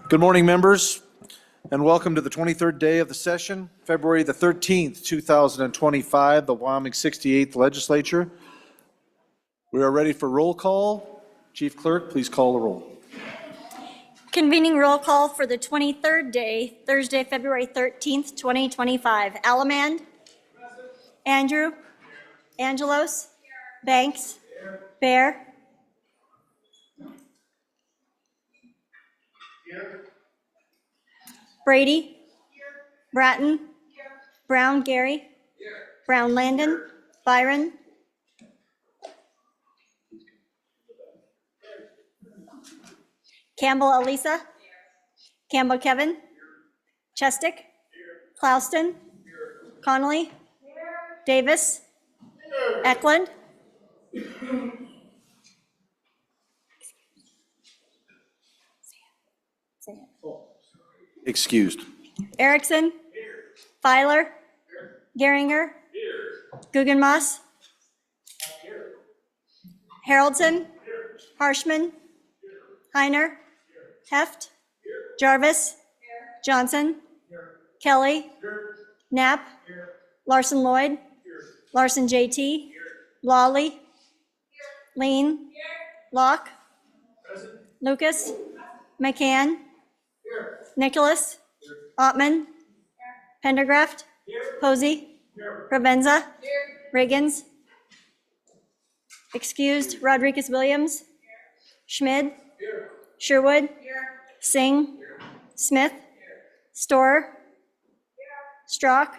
Good morning, members, and welcome to the 23rd day of the session, February the 13th, 2025, the Wyoming 68th Legislature. We are ready for roll call. Chief Clerk, please call the roll. Convening roll call for the 23rd day, Thursday, February 13th, 2025. Alamand. Andrew. Angelos. Banks. Bear. Brady. Bratton. Brown Gary. Brown Landon. Byron. Campbell Elisa. Campbell Kevin. Chestick. Clouston. Connolly. Davis. Eklund. Excused. Erickson. Filer. Geringer. Guggenmoss. Haroldson. Harshman. Heiner. Heft. Jarvis. Johnson. Kelly. Knapp. Larson Lloyd. Larson JT. Lawley. Lean. Locke. Lucas. McCann. Nicholas. Ottman. Pendergraft. Posey. Provenza. Riggins. Excused. Rodriguez Williams. Schmid. Sherwood. Singh. Smith. Storer. Strock.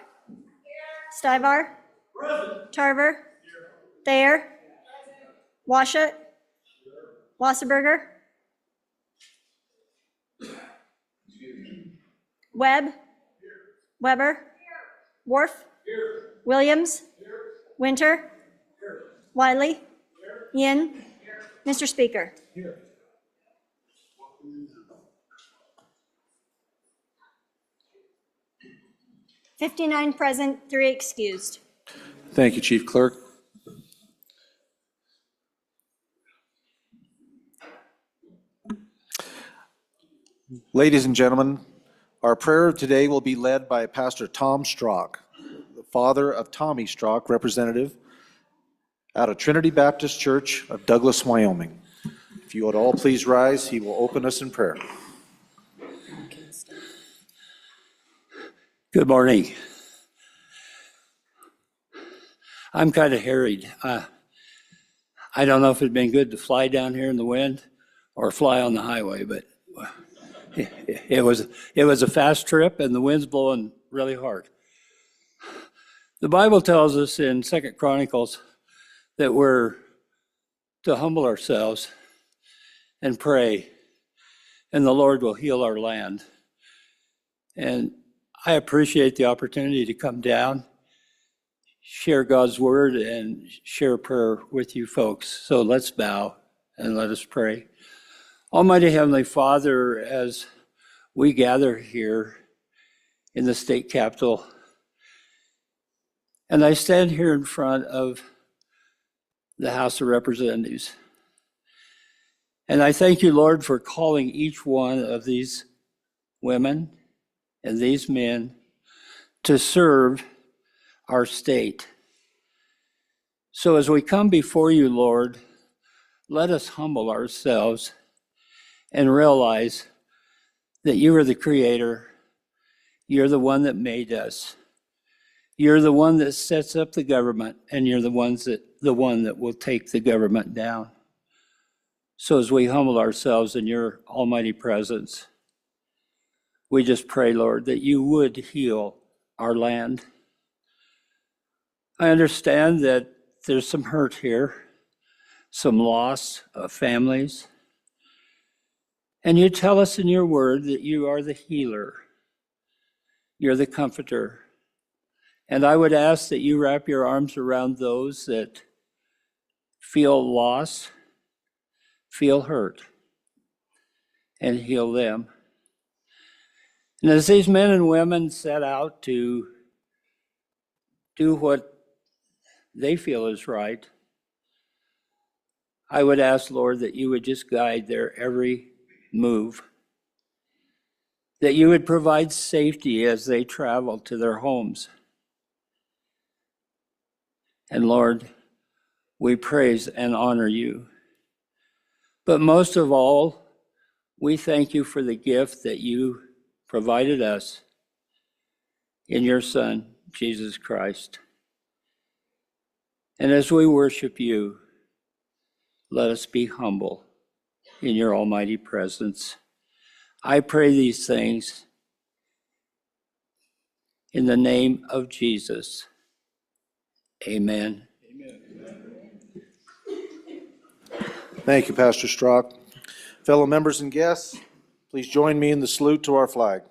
Stivar. Tarver. Thayer. Washut. Wasserberger. Webb. Weber. Worf. Williams. Winter. Wiley. Yin. Mr. Speaker. 59 present, 3 excused. Thank you, Chief Clerk. Ladies and gentlemen, our prayer today will be led by Pastor Tom Strock, the father of Tommy Strock, representative out of Trinity Baptist Church of Douglas, Wyoming. If you would all please rise, he will open us in prayer. Good morning. I'm kind of harried. I don't know if it'd been good to fly down here in the wind or fly on the highway, but it was a fast trip and the wind's blowing really hard. The Bible tells us in 2 Chronicles that we're to humble ourselves and pray, and the Lord will heal our land. And I appreciate the opportunity to come down, share God's word, and share prayer with you folks. So let's bow and let us pray. Almighty Heavenly Father, as we gather here in the state capitol, and I stand here in front of the House of Representatives, and I thank you, Lord, for calling each one of these women and these men to serve our state. So as we come before you, Lord, let us humble ourselves and realize that you are the creator. You're the one that made us. You're the one that sets up the government, and you're the one that will take the government down. So as we humble ourselves in your almighty presence, we just pray, Lord, that you would heal our land. I understand that there's some hurt here, some loss of families. And you tell us in your word that you are the healer. You're the comforter. And I would ask that you wrap your arms around those that feel loss, feel hurt, and heal them. And as these men and women set out to do what they feel is right, I would ask, Lord, that you would just guide their every move. that you would provide safety as they travel to their homes. And Lord, we praise and honor you. But most of all, we thank you for the gift that you provided us in your Son, Jesus Christ. And as we worship you, let us be humble in your almighty presence. I pray these things in the name of Jesus. Amen. Thank you, Pastor Strock. Fellow members and guests, please join me in the salute to our flag.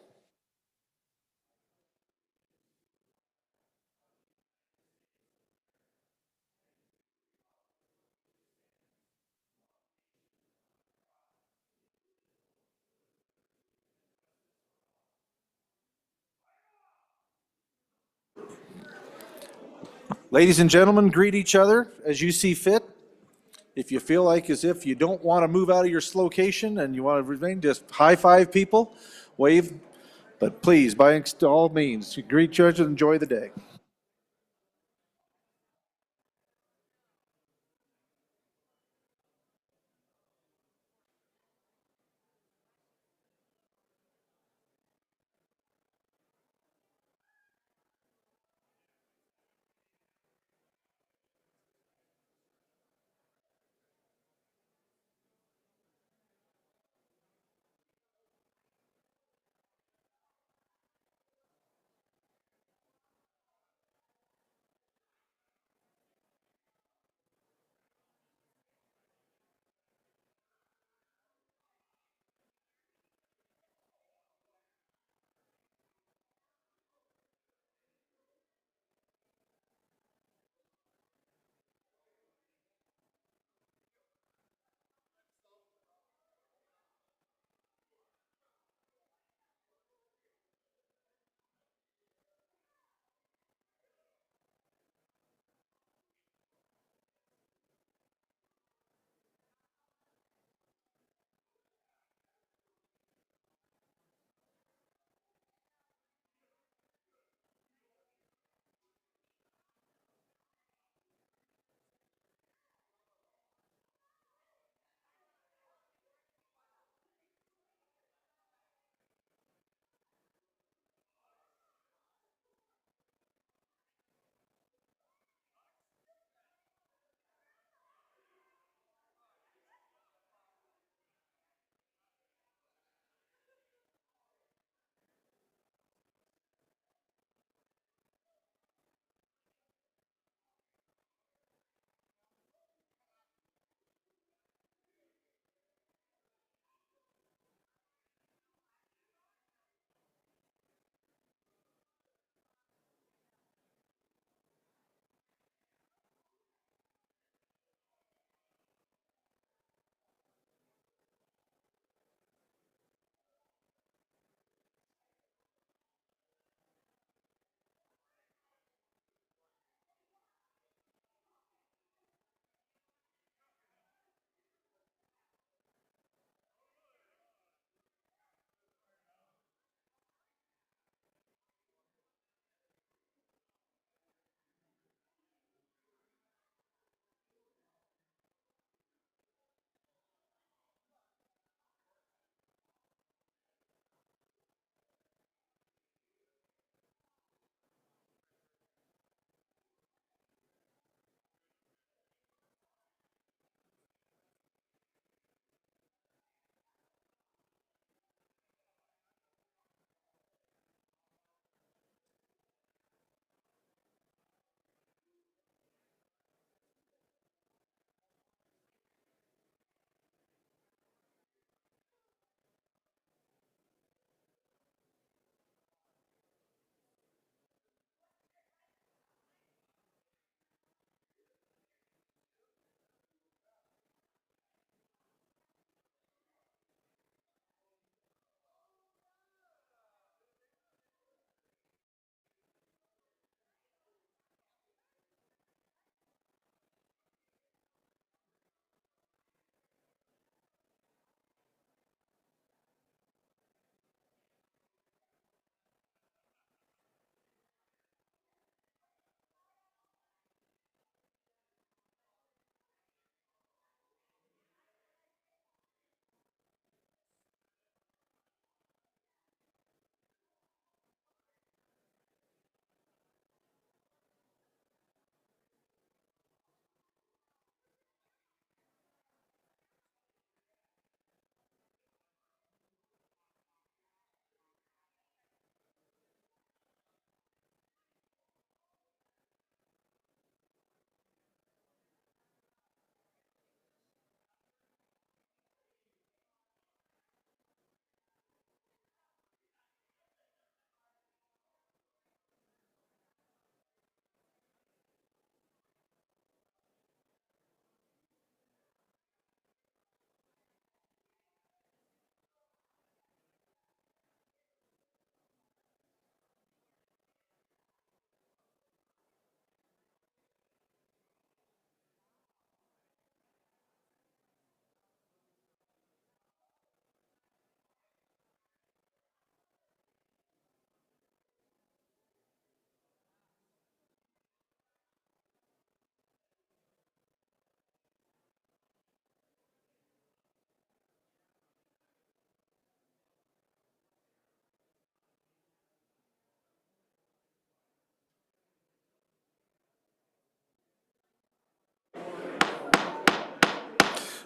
Ladies and gentlemen, greet each other as you see fit. If you feel like as if you don't want to move out of your location and you want to remain, just high five people, wave. But please, by all means, greet each other and enjoy the day.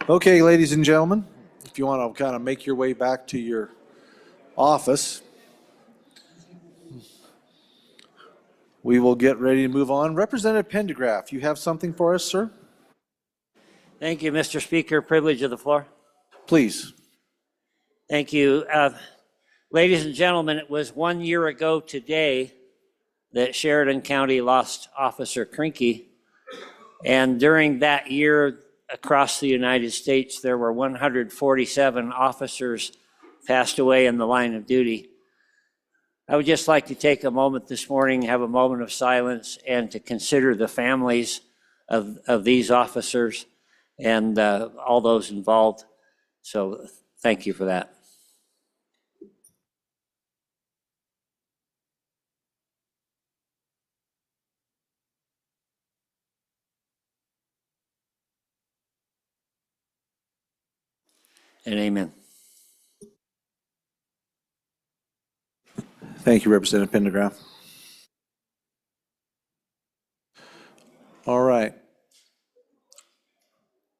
Okay, ladies and gentlemen, if you want to kind of make your way back to your office, we will get ready to move on. Representative Pendergraft, you have something for us, sir? Thank you, Mr. Speaker. Privilege of the floor. Please. Thank you. Ladies and gentlemen, it was 1 year ago today that Sheridan County lost Officer Krinke. And during that year, across the United States, there were 147 officers passed away in the line of duty. I would just like to take a moment this morning, have a moment of silence, and to consider the families of these officers and all those involved. So thank you for that. And amen. Thank you, Representative Pendergraft. All right.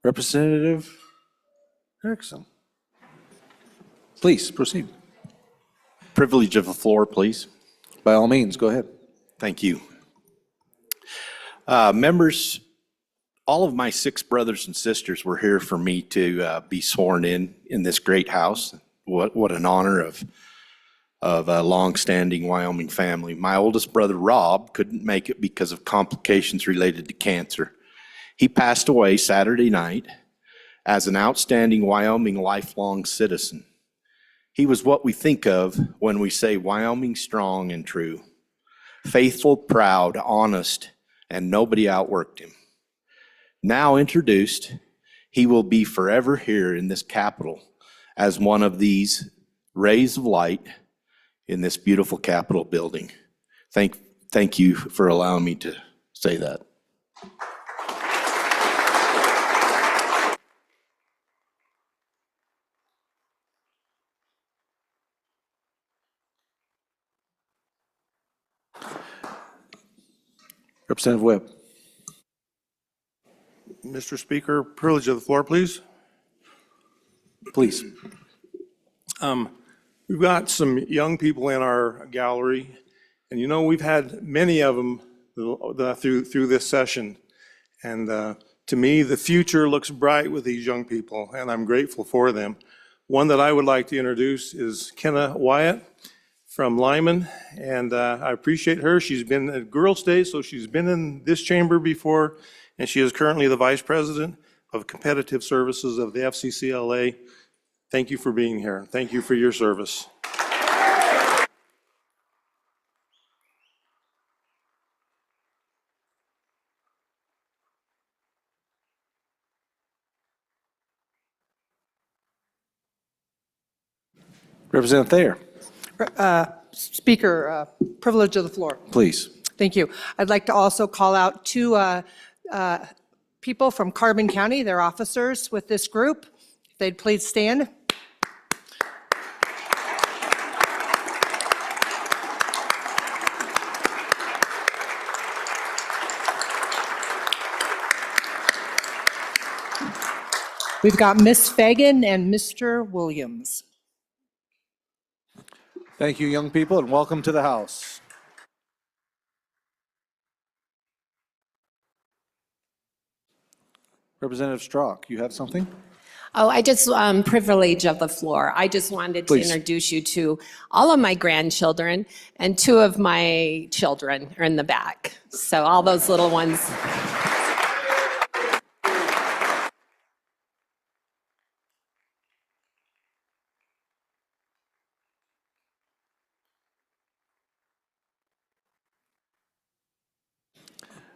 Representative Erickson. Please proceed. Privilege of the floor, please. By all means, go ahead. Thank you. Members, all of my 6 brothers and sisters were here for me to be sworn in this great house. What an honor of a longstanding Wyoming family. My oldest brother, Rob, couldn't make it because of complications related to cancer. He passed away Saturday night as an outstanding Wyoming lifelong citizen. He was what we think of when we say Wyoming strong and true. Faithful, proud, honest, and nobody outworked him. Now introduced, he will be forever here in this Capitol as one of these rays of light in this beautiful Capitol building. Thank you for allowing me to say that. Representative Webb. Mr. Speaker, privilege of the floor, please. Please. We've got some young people in our gallery, and you know, we've had many of them through this session. And to me, the future looks bright with these young people, and I'm grateful for them. One that I would like to introduce is Kenna Wyatt from Lyman, and I appreciate her. She's been at Girls' Day, so she's been in this chamber before, and she is currently the Vice President of Competitive Services of the FCCLA. Thank you for being here. Thank you for your service. Representative Thayer. Speaker, privilege of the floor. Please. Thank you. I'd like to also call out 2 people from Carbon County, their officers with this group. If they'd please stand. We've got Miss Fagan and Mr. Williams. Thank you, young people, and welcome to the House. Representative Strzok, you have something? Oh, I just, privilege of the floor. I just wanted to Please. introduce you to all of my grandchildren, and 2 of my children are in the back. So all those little ones.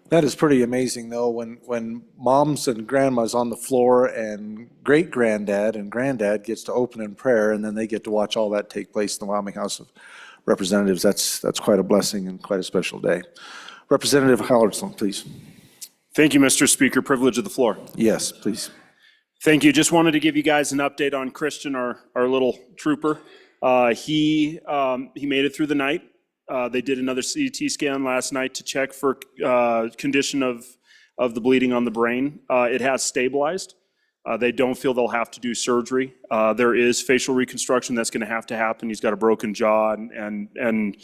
That is pretty amazing, though, when moms and grandmas on the floor and great-granddad and granddad gets to open in prayer, and then they get to watch all that take place in the Wyoming House of Representatives. That's quite a blessing and quite a special day. Representative Hallerson, please. Thank you, Mr. Speaker. Privilege of the floor. Yes, please. Thank you. Just wanted to give you guys an update on Christian, our little trooper. He made it through the night. They did another CT scan last night to check for condition of the bleeding on the brain. It has stabilized. They don't feel they'll have to do surgery. There is facial reconstruction that's going to happen. He's got a broken jaw and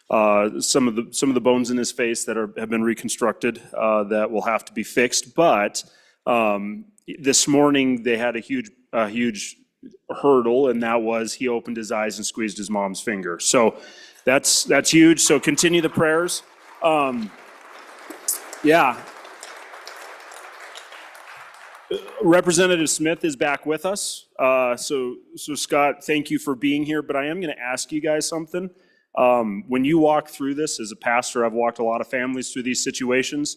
some of the bones in his face that have been reconstructed that will have to be fixed. But this morning they had a huge hurdle, and that was he opened his eyes and squeezed his mom's finger. So that's huge. So continue the prayers. Yeah. Representative Smith is back with us. So Scott, thank you for being here, but I am going to ask you guys something. When you walk through this as a pastor, I've walked a lot of families through these situations.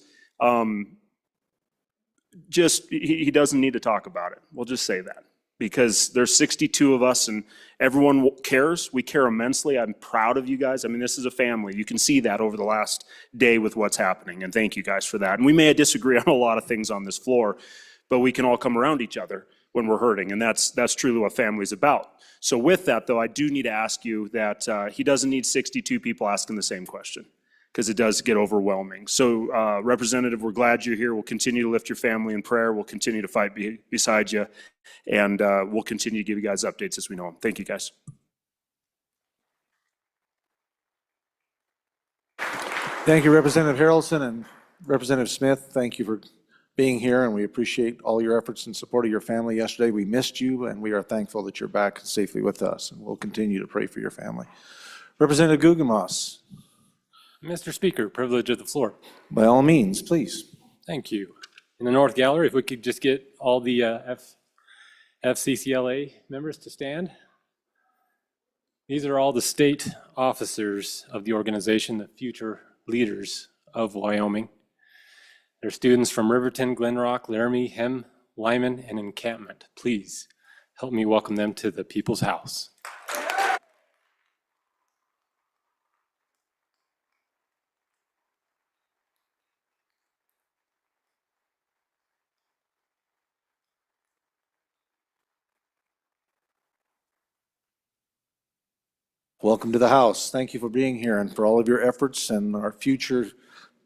He doesn't need to talk about it. We'll just say that. Because there's 62 of us and everyone cares. We care immensely. I'm proud of you guys. I mean, this is a family. You can see that over the last day with what's happening, and thank you guys for that. And we may disagree on a lot of things on this floor, but we can all come around each other when we're hurting, and that's truly what family's about. So with that, though, I do need to ask you that he doesn't need 62 people asking the same question, because it does get overwhelming. So, Representative, we're glad you're here. We'll continue to lift your family in prayer. We'll continue to fight beside you, and we'll continue to give you guys updates as we know them. Thank you, guys. Thank you, Representative Harrelson, and Representative Smith. Thank you for being here, and we appreciate all your efforts in support of your family yesterday. We missed you, and we are thankful that you're back safely with us, and we'll continue to pray for your family. Representative Gugemas. Mr. Speaker, privilege of the floor. By all means, please. Thank you. In the North Gallery, if we could just get all the FCCLA members to stand. These are all the state officers of the organization, the future leaders of Wyoming. They're students from Riverton, Glenrock, Laramie, Hem, Lyman, and Encampment. Please help me welcome them to the People's House. Welcome to the House. Thank you for being here and for all of your efforts and our future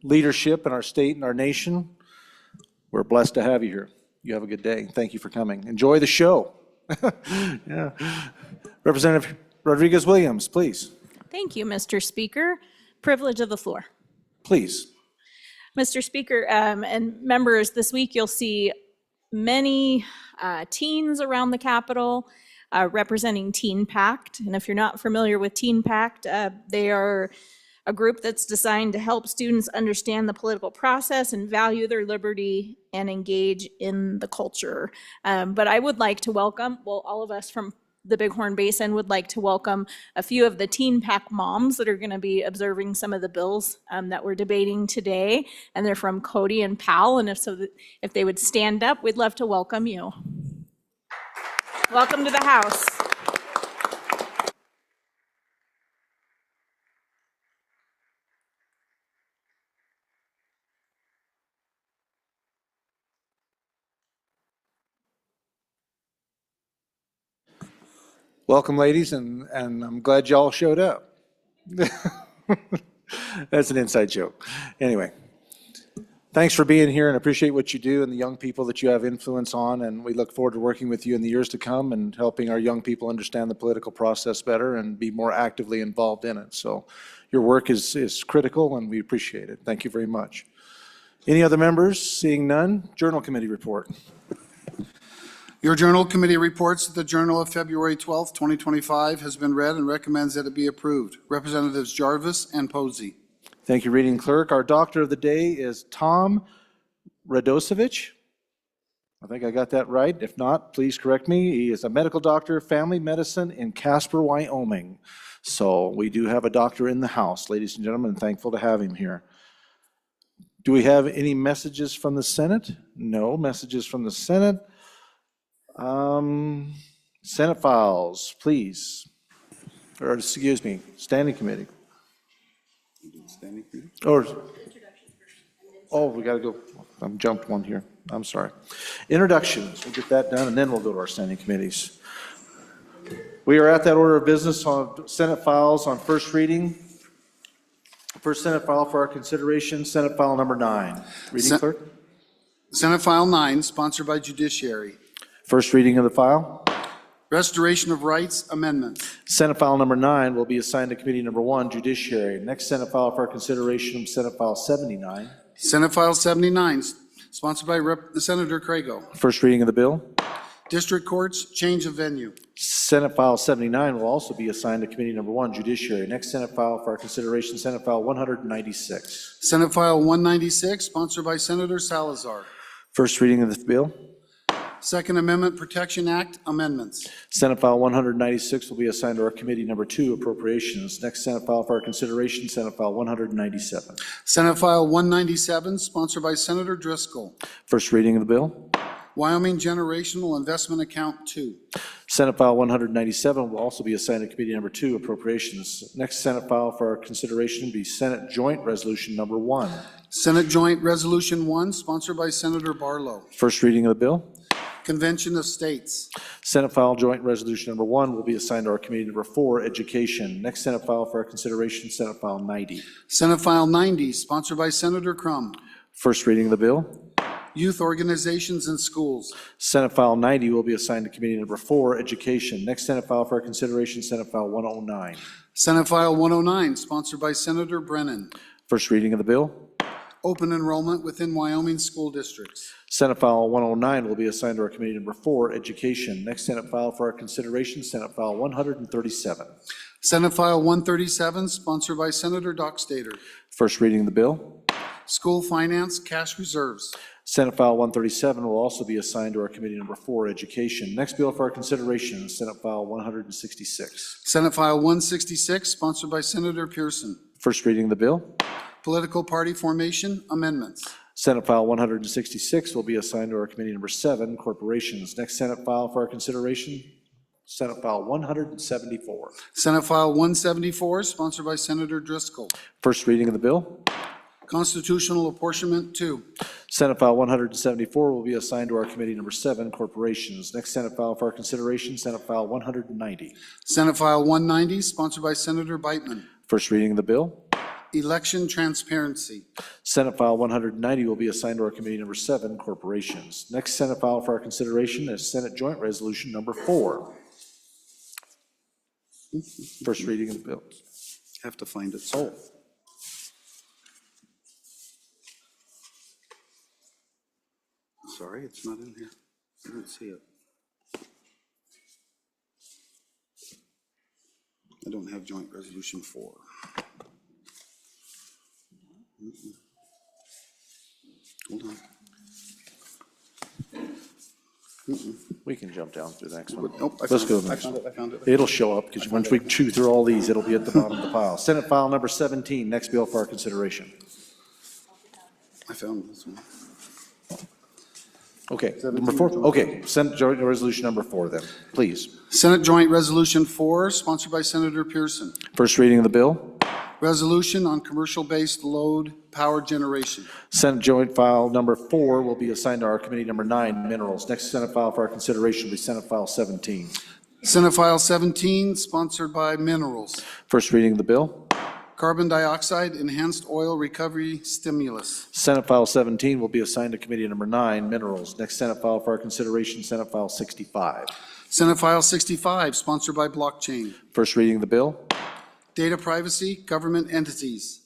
leadership in our state and our nation. We're blessed to have you here. You have a good day. Thank you for coming. Enjoy the show. Yeah. Representative Rodriguez-Williams, please. Thank you, Mr. Speaker. Privilege of the floor. Please. Mr. Speaker and members, this week you'll see many teens around the Capitol representing Teen Pact. And if you're not familiar with Teen Pact, they are a group that's designed to help students understand the political process and value their liberty and engage in the culture. But I would like to welcome, well, all of us from the Bighorn Basin would like to welcome a few of the Teen Pact moms that are going to be observing some of the bills that we're debating today. And they're from Cody and Powell. And if they would stand up, we'd love to welcome you. Welcome to the House. Welcome, ladies, and I'm glad y'all showed up. That's an inside joke. Anyway, thanks for being here and appreciate what you do and the young people that you have influence on, and we look forward to working with you in the years to come and helping our young people understand the political process better and be more actively involved in it. So your work is critical, and we appreciate it. Thank you very much. Any other members? Seeing none, Journal Committee report. Your Journal Committee reports that the Journal of February 12, 2025 has been read and recommends that it be approved. Representatives Jarvis and Posey. Thank you, Reading Clerk. Our doctor of the day is Tom Radosevich. I think I got that right. If not, please correct me. He is a medical doctor, family medicine in Casper, Wyoming. So we do have a doctor in the house, ladies and gentlemen, and thankful to have him here. Do we have any messages from the Senate? No messages from the Senate. Senate files, please. Or excuse me, Standing Committee. Or, oh, we got to go. I jumped one here. I'm sorry. Introductions. We'll get that done, and then we'll go to our standing committees. We are at that order of business on Senate files on first reading. First Senate file for our consideration, Senate file number 9. Reading Clerk. Senate File 9, sponsored by Judiciary. First reading of the file. Restoration of Rights Amendments. Senate File Number 9 will be assigned to Committee Number 1, Judiciary. Next Senate file for our consideration, Senate File 79. Senate File 79, sponsored by Senator Crago. First reading of the bill. District Courts, change of venue. Senate File 79 will also be assigned to Committee Number 1, Judiciary. Next Senate file for our consideration, Senate File 196. Senate File 196, sponsored by Senator Salazar. First reading of the bill. Second Amendment Protection Act amendments. Senate File 196 will be assigned to our Committee Number 2, Appropriations. Next Senate file for our consideration, Senate File 197. Senate File 197, sponsored by Senator Driscoll. First reading of the bill. Wyoming Generational Investment Account 2. Senate File 197 will also be assigned to Committee Number 2, Appropriations. Next Senate file for our consideration will be Senate Joint Resolution Number 1. Senate Joint Resolution 1, sponsored by Senator Barlow. First reading of the bill. Convention of States. Senate File Joint Resolution Number 1 will be assigned to our Committee Number 4, Education. Next Senate file for our consideration, Senate File 90. Senate File 90, sponsored by Senator Crum. First reading of the bill. Youth Organizations and Schools. Senate File 90 will be assigned to Committee Number 4, Education. Next Senate file for our consideration, Senate File 109. Senate File 109, sponsored by Senator Brennan. First reading of the bill. Open enrollment within Wyoming school districts. Senate File 109 will be assigned to our Committee Number 4, Education. Next Senate file for our consideration, Senate File 137. Senate File 137, sponsored by Senator Dockstader. First reading of the bill. School Finance Cash Reserves. Senate File 137 will also be assigned to our Committee Number 4, Education. Next bill for our consideration, Senate File 166. Senate File 166, sponsored by Senator Pearson. First reading of the bill. Political Party Formation Amendments. Senate File 166 will be assigned to our Committee Number 7, Corporations. Next Senate file for our consideration, Senate File 174. Senate File 174, sponsored by Senator Driscoll. First reading of the bill. Constitutional Apportionment 2. Senate File 174 will be assigned to our Committee Number 7, Corporations. Next Senate file for our consideration, Senate File 190. Senate File 190, sponsored by Senator Beitman. First reading of the bill. Election Transparency. Senate File 190 will be assigned to our Committee Number 7, Corporations. Next Senate file for our consideration is Senate Joint Resolution Number 4. First reading of the bill. Have to find it. Sorry, it's not in here. I don't see it. I don't have Joint Resolution 4. Hold on. We can jump down through the next one. Nope, I Let's found go it. to the I next found one. it. I found it. It'll show up, because once we chew through all these, it'll be at the bottom of the pile. Senate File Number 17, next bill for our consideration. I found this one. Okay, number 4, okay, Senate Joint Resolution Number 4 then, please. Senate Joint Resolution 4, sponsored by Senator Pearson. First reading of the bill. Resolution on commercial-based load power generation. Senate Joint File Number 4 will be assigned to our Committee Number 9, Minerals. Next Senate file for our consideration will be Senate File 17. Senate File 17, sponsored by Minerals. First reading of the bill. Carbon dioxide enhanced oil recovery stimulus. Senate File 17 will be assigned to Committee Number 9, Minerals. Next Senate file for our consideration, Senate File 65. Senate File 65, sponsored by Blockchain. First reading of the bill. Data privacy, government entities.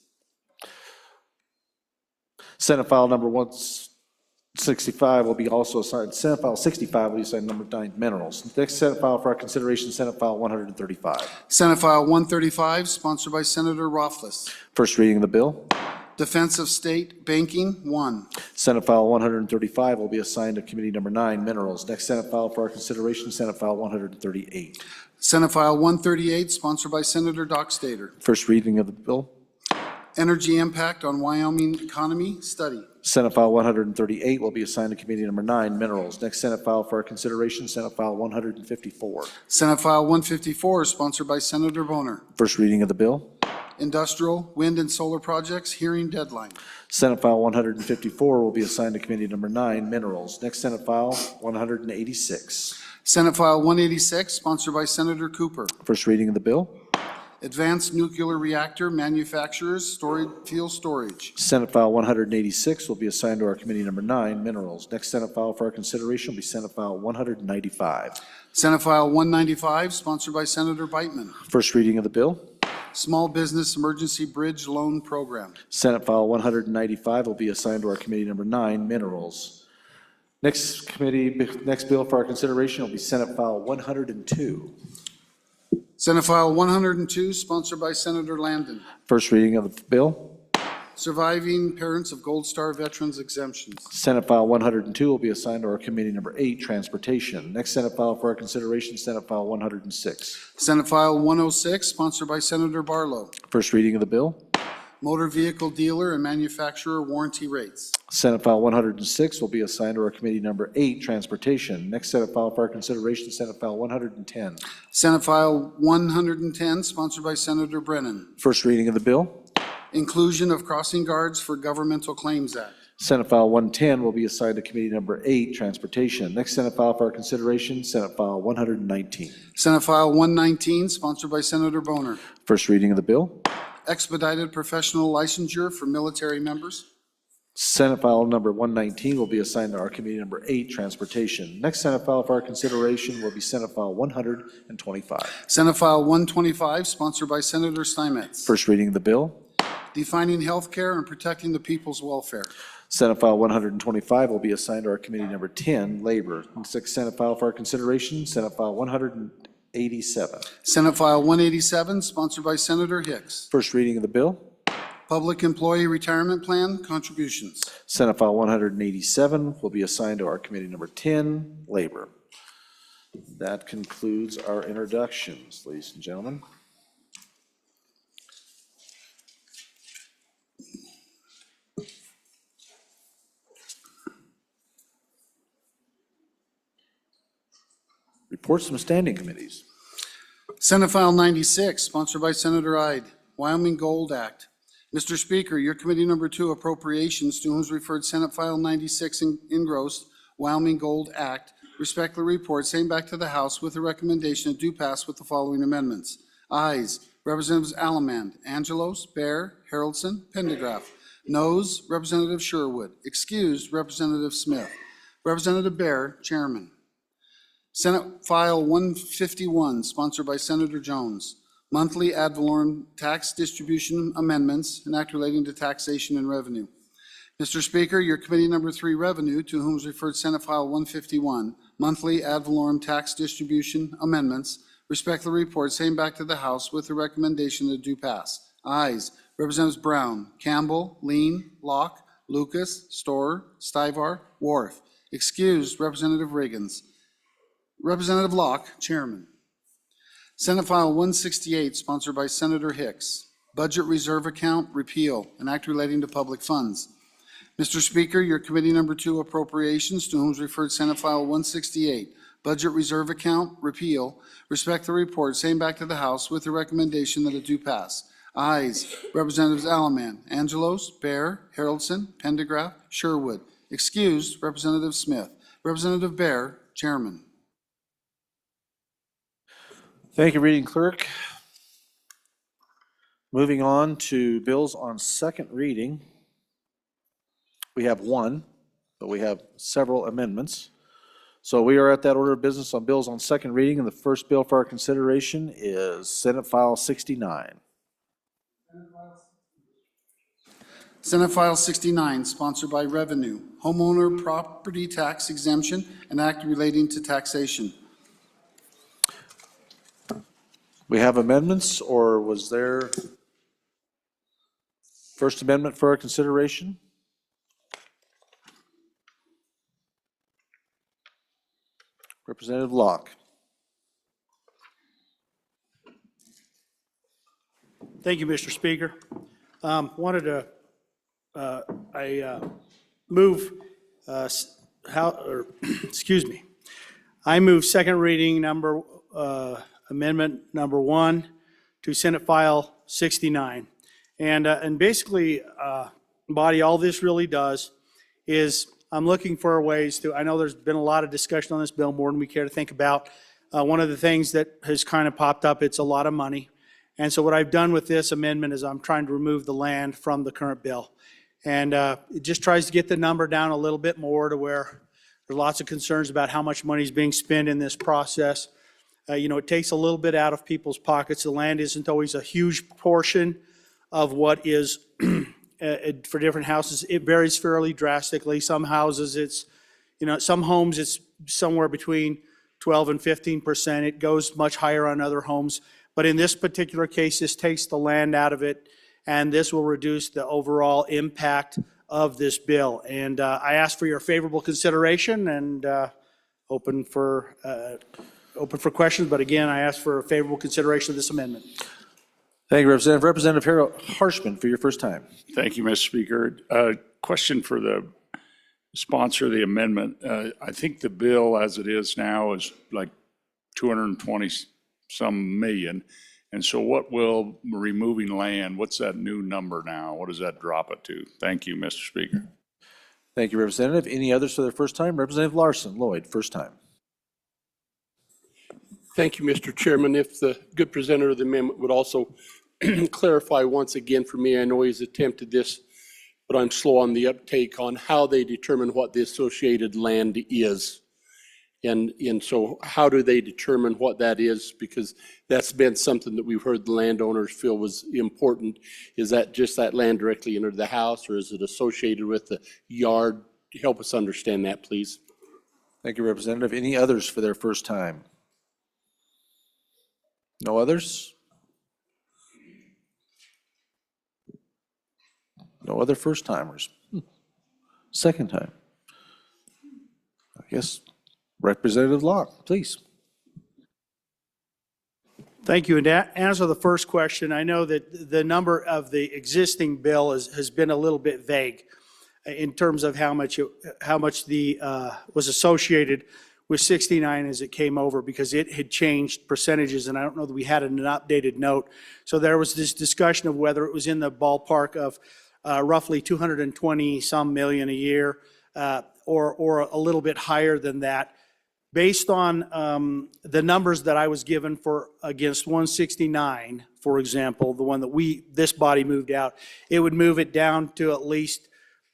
Senate File Number 165 will be also assigned, Senate File 65 will be assigned Number 9, Minerals. Next Senate file for our consideration, Senate File 135. Senate File 135, sponsored by Senator Rothfuss. First reading of the bill. Defense of State Banking, 1. Senate File 135 will be assigned to Committee Number 9, Minerals. Next Senate file for our consideration, Senate File 138. Senate File 138, sponsored by Senator Dockstader. First reading of the bill. Energy impact on Wyoming economy study. Senate File 138 will be assigned to Committee Number 9, Minerals. Next Senate file for our consideration, Senate File 154. Senate File 154, sponsored by Senator Boner. First reading of the bill. Industrial, wind and solar projects, hearing deadline. Senate File 154 will be assigned to Committee Number 9, Minerals. Next Senate File 186. Senate File 186, sponsored by Senator Cooper. First reading of the bill. Advanced Nuclear Reactor Manufacturers Fuel Storage. Senate File 186 will be assigned to our Committee Number 9, Minerals. Next Senate file for our consideration will be Senate File 195. Senate File 195, sponsored by Senator Beitman. First reading of the bill. Small Business Emergency Bridge Loan Program. Senate File 195 will be assigned to our Committee Number 9, Minerals. Next bill for our consideration will be Senate File 102. Senate File 102, sponsored by Senator Landon. First reading of the bill. Surviving Parents of Gold Star Veterans Exemptions. Senate File 102 will be assigned to our Committee Number 8, Transportation. Next Senate file for our consideration, Senate File 106. Senate File 106, sponsored by Senator Barlow. First reading of the bill. Motor Vehicle Dealer and Manufacturer Warranty Rates. Senate File 106 will be assigned to our Committee Number 8, Transportation. Next Senate file for our consideration, Senate File 110. Senate File 110, sponsored by Senator Brennan. First reading of the bill. Inclusion of Crossing Guards for Governmental Claims Act. Senate File 110 will be assigned to Committee Number 8, Transportation. Next Senate file for our consideration, Senate File 119. Senate File 119, sponsored by Senator Boner. First reading of the bill. Expedited Professional Licensure for Military Members. Senate File Number 119 will be assigned to our Committee Number 8, Transportation. Next Senate file for our consideration will be Senate File 125. Senate File 125, sponsored by Senator Steinmetz. First reading of the bill. Defining healthcare and protecting the people's welfare. Senate File 125 will be assigned to our Committee Number 10, Labor. Next Senate file for our consideration, Senate File 187. Senate File 187, sponsored by Senator Hicks. First reading of the bill. Public Employee Retirement Plan Contributions. Senate File 187 will be assigned to our Committee Number 10, Labor. That concludes our introductions, ladies and gentlemen. Reports from standing committees. Senate File 96, sponsored by Senator Ide, Wyoming Gold Act. Mr. Speaker, your Committee Number 2 Appropriations, to whom is referred Senate File 96 engrossed, Wyoming Gold Act, respectfully report, same back to the House with a recommendation it do pass with the following amendments. Ayes, Representatives Allemand, Angelos, Bear, Haroldson, Pendergraft. Noes, Representative Sherwood. Excused, Representative Smith. Representative Bear, Chairman. Senate File 151, sponsored by Senator Jones. Monthly ad valorem tax distribution amendments and act relating to taxation and revenue. Mr. Speaker, your Committee Number 3 Revenue, to whom is referred Senate File 151, monthly ad valorem tax distribution amendments, respectfully report same back to the House with the recommendation that do pass. Ayes, Representatives Brown, Campbell, Lean, Locke, Lucas, Storer, Stivar, Wharf. Excused, Representative Riggins. Representative Locke, Chairman. Senate File 168, sponsored by Senator Hicks. Budget Reserve Account Repeal, an act relating to public funds. Mr. Speaker, your Committee Number 2 Appropriations, to whom is referred Senate File 168, Budget Reserve Account Repeal, respect the report, same back to the House with the recommendation that it do pass. Ayes, Representatives Allemand, Angelos, Bear, Haroldson, Pendergraft, Sherwood. Excused, Representative Smith. Representative Bear, Chairman. Thank you, Reading Clerk. Moving on to bills on second reading. We have one, but we have several amendments. So we are at that order of business on bills on second reading, and the first bill for our consideration is Senate File 69. Senate File 69, sponsored by Revenue, Homeowner Property Tax Exemption, an act relating to taxation. We have amendments, or was there First Amendment for our consideration? Representative Locke. Thank you, Mr. Speaker. Move, excuse me. I move second reading amendment number 1 to Senate File 69. And basically, Body, all this really does is I'm looking for ways to, I know there's been a lot of discussion on this bill, more than we care to think about. One of the things that has kind of popped up, it's a lot of money. And so what I've done with this amendment is I'm trying to remove the land from the current bill. And it just tries to get the number down a little bit more to where there's lots of concerns about how much money is being spent in this process. It takes a little bit out of people's pockets. The land isn't always a huge portion of what is for different houses. It varies fairly drastically. Some houses, some homes, it's somewhere between 12 and 15%. It goes much higher on other homes. But in this particular case, this takes the land out of it, and this will reduce the overall impact of this bill. And I ask for your favorable consideration and open for questions. But again, I ask for a favorable consideration of this amendment. Thank you, Representative. Representative Harold Harshman for your first time. Thank you, Mr. Speaker. Question for the sponsor of the amendment. I think the bill as it is now is like 220 some million. And so what will removing land, what's that new number now? What does that drop it to? Thank you, Mr. Speaker. Thank you, Representative. Any others for their first time? Representative Larson Lloyd, first time. Thank you, Mr. Chairman. If the good presenter of the amendment would also clarify once again for me, I know he's attempted this, but I'm slow on the uptake on how they determine what the associated land is. And so how do they determine what that is? Because that's been something that we've heard the landowners feel was important. Is that just that land directly under the house, or is it associated with the yard? Help us understand that, please. Thank you, Representative. Any others for their first time? No others? No other first timers? Second time? I guess Representative Locke, please. Thank you. And to answer the first question, I know that the number of the existing bill has been a little bit vague in terms of how much was associated with 69 as it came over, because it had changed percentages, and I don't know that we had an updated note. So there was this discussion of whether it was in the ballpark of roughly 220 some million a year, or a little bit higher than that. Based on the numbers that I was given for against 169, for example, the one that this body moved out, it would move it down to at least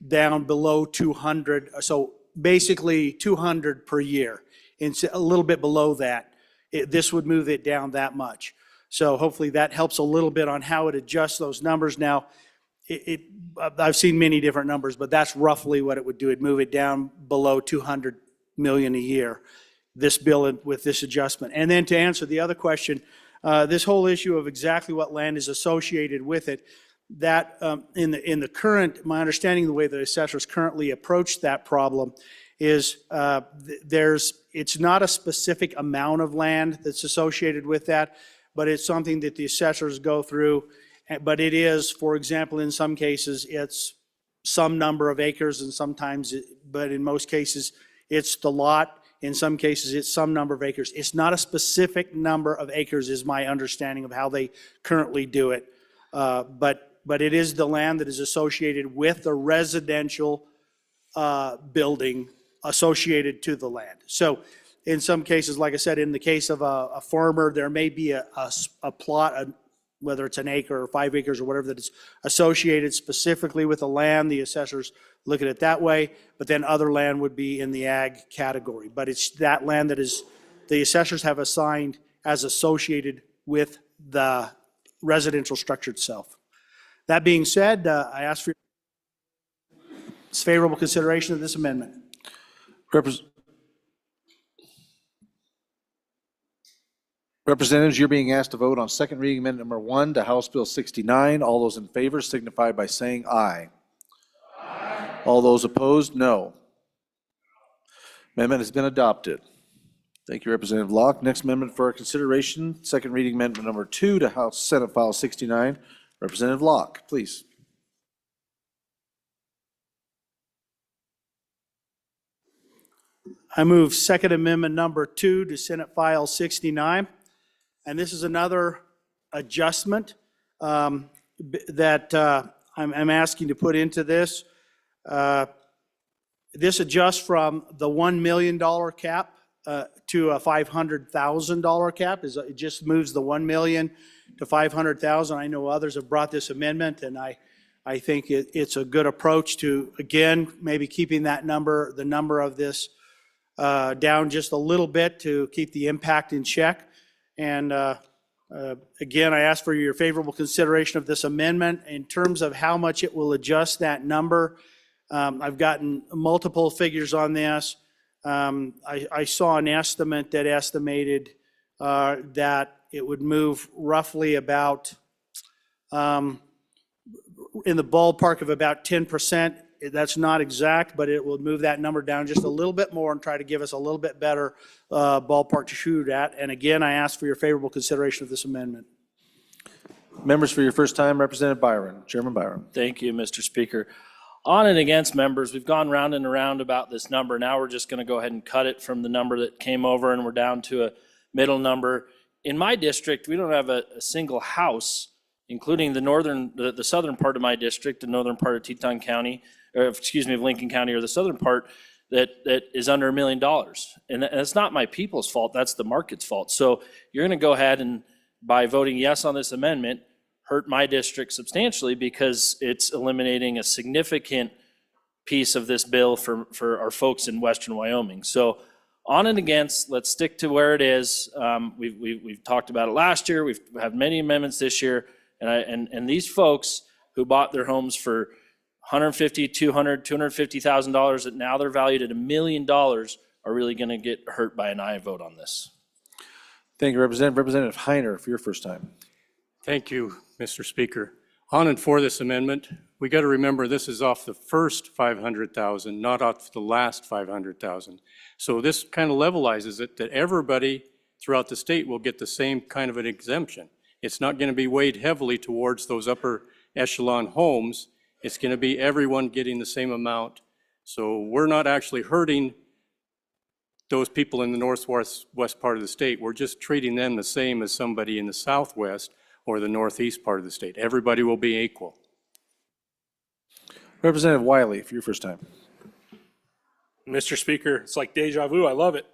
down below 200. So basically 200 per year. And a little bit below that, this would move it down that much. So hopefully that helps a little bit on how it adjusts those numbers. Now, I've seen many different numbers, but that's roughly what it would do. It'd move it down below 200 million a year, this bill with this adjustment. And then to answer the other question, this whole issue of exactly what land is associated with it, that in the current, my understanding, the way the assessors currently approach that problem is it's not a specific amount of land that's associated with that, but it's something that the assessors go through. But it is, for example, in some cases, it's some number of acres, and sometimes, but in most cases, it's the lot. In some cases, it's some number of acres. It's not a specific number of acres, is my understanding of how they currently do it. But it is the land that is associated with the residential building associated to the land. So in some cases, like I said, in the case of a farmer, there may be a plot, whether it's an acre or 5 acres or whatever, that is associated specifically with the land. The assessors look at it that way, but then other land would be in the ag category. But it's that land that is, the assessors have assigned as associated with the residential structure itself. That being said, I ask for favorable consideration of this amendment. Representatives, you're being asked to vote on second reading amendment number 1 to House Bill 69. All those in favor signify by saying aye. Aye. All those opposed, no. Amendment has been adopted. Thank you, Representative Locke. Next amendment for our consideration, second reading amendment number 2 to House Senate File 69. Representative Locke, please. I move second amendment number 2 to Senate File 69. And this is another adjustment that I'm asking to put into this. This adjusts from the $1 million cap to a $500,000 cap. It just moves the 1 million to 500,000. I know others have brought this amendment, and I think it's a good approach to, again, maybe keeping that number, the number of this down just a little bit to keep the impact in check. And again, I ask for your favorable consideration of this amendment. In terms of how much it will adjust that number, I've gotten multiple figures on this. I saw an estimate that estimated that it would move roughly about in the ballpark of about 10%. That's not exact, but it will move that number down just a little bit more and try to give us a little bit better ballpark to shoot at. And again, I ask for your favorable consideration of this amendment. Members, for your first time, Representative Byron. Chairman Byron. Thank you, Mr. Speaker. On and against members, we've gone round and around about this number. Now we're just going to go ahead and cut it from the number that came over, and we're down to a middle number. In my district, we don't have a single house, including the southern part of my district, the northern part of Teton County, or excuse me, of Lincoln County, or the southern part that is under $1 million. And it's not my people's fault, that's the market's fault. So you're going to go ahead and, by voting yes on this amendment, hurt my district substantially because it's eliminating a significant piece of this bill for our folks in western Wyoming. So on and against, let's stick to where it is. We've talked about it last year. We've had many amendments this year. And these folks who bought their homes for $150,000, $200,000, $250,000 that now they're valued at $1 million are really going to get hurt by an aye vote on this. Thank you, Representative. Representative Heiner, for your first time. Thank you, Mr. Speaker. On and for this amendment, we got to remember this is off the first 500,000, not off the last 500,000. So this kind of levelizes it that everybody throughout the state will get the same kind of an exemption. It's not going to be weighed heavily towards those upper echelon homes. It's going to be everyone getting the same amount. So we're not actually hurting those people in the northwest part of the state. We're just treating them the same as somebody in the southwest or the northeast part of the state. Everybody will be equal. Representative Wiley, for your first time. Mr. Speaker, it's like deja vu. I love it.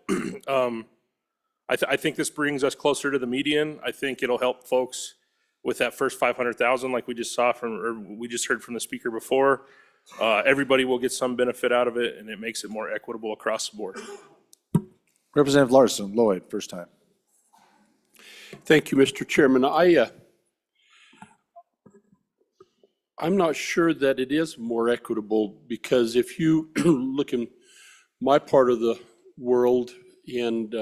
I think this brings us closer to the median. I think it'll help folks with that first 500,000, like we just saw or we just heard from the speaker before. Everybody will get some benefit out of it, and it makes it more equitable across the board. Representative Larson, Lloyd, first time. Thank you, Mr. Chairman. I'm not sure that it is more equitable, because if you look in my part of the world and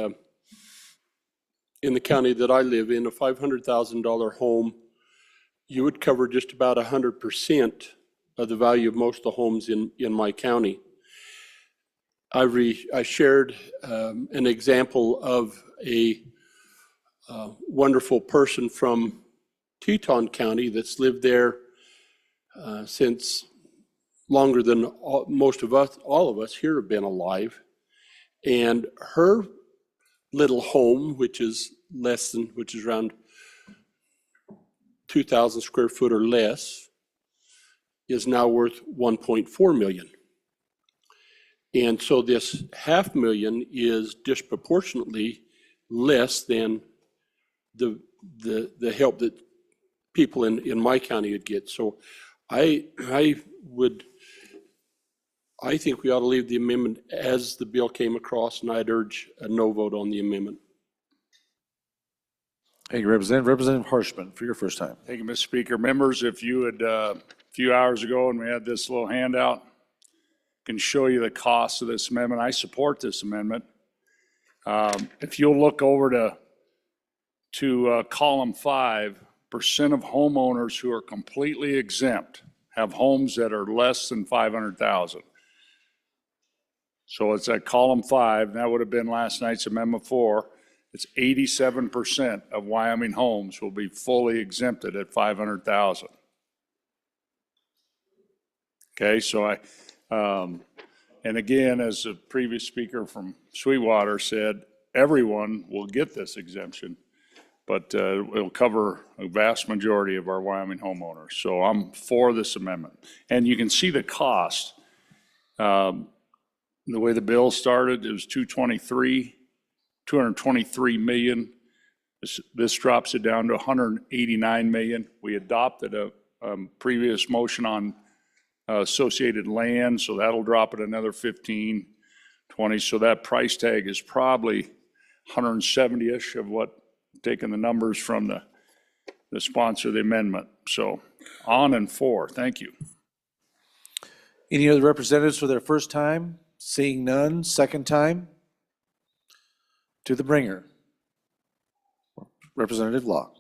in the county that I live in, a $500,000 home, you would cover just about 100% of the value of most of the homes in my county. I shared an example of a wonderful person from Teton County that's lived there since longer than all of us here have been alive. And her little home, which is around 2,000 square foot or less, is now worth 1.4 million. And so this $500,000 is disproportionately less than the help that people in my county would get. So I think we ought to leave the amendment as the bill came across, and I'd urge a no vote on the amendment. Thank you, Representative. Representative Harshman, for your first time. Thank you, Mr. Speaker. Members, if you had, a few hours ago when we had this little handout, can show you the cost of this amendment. I support this amendment. If you'll look over to column 5, % of homeowners who are completely exempt have homes that are less than 500,000. So it's at column 5. That would have been last night's amendment 4. It's 87% of Wyoming homes will be fully exempted at 500,000. Okay, so and again, as the previous speaker from Sweetwater said, everyone will get this exemption, but it'll cover a vast majority of our Wyoming homeowners. So I'm for this amendment. And you can see the cost. The way the bill started, it was $223 223 million. This drops it down to 189 million. We adopted a previous motion on associated land, so that'll drop it another 15, 20. So that price tag is probably 170-ish of what, taking the numbers from the sponsor of the amendment. So on and for. Thank you. Any other representatives for their first time? Seeing none, second time? To the bringer. Representative Locke.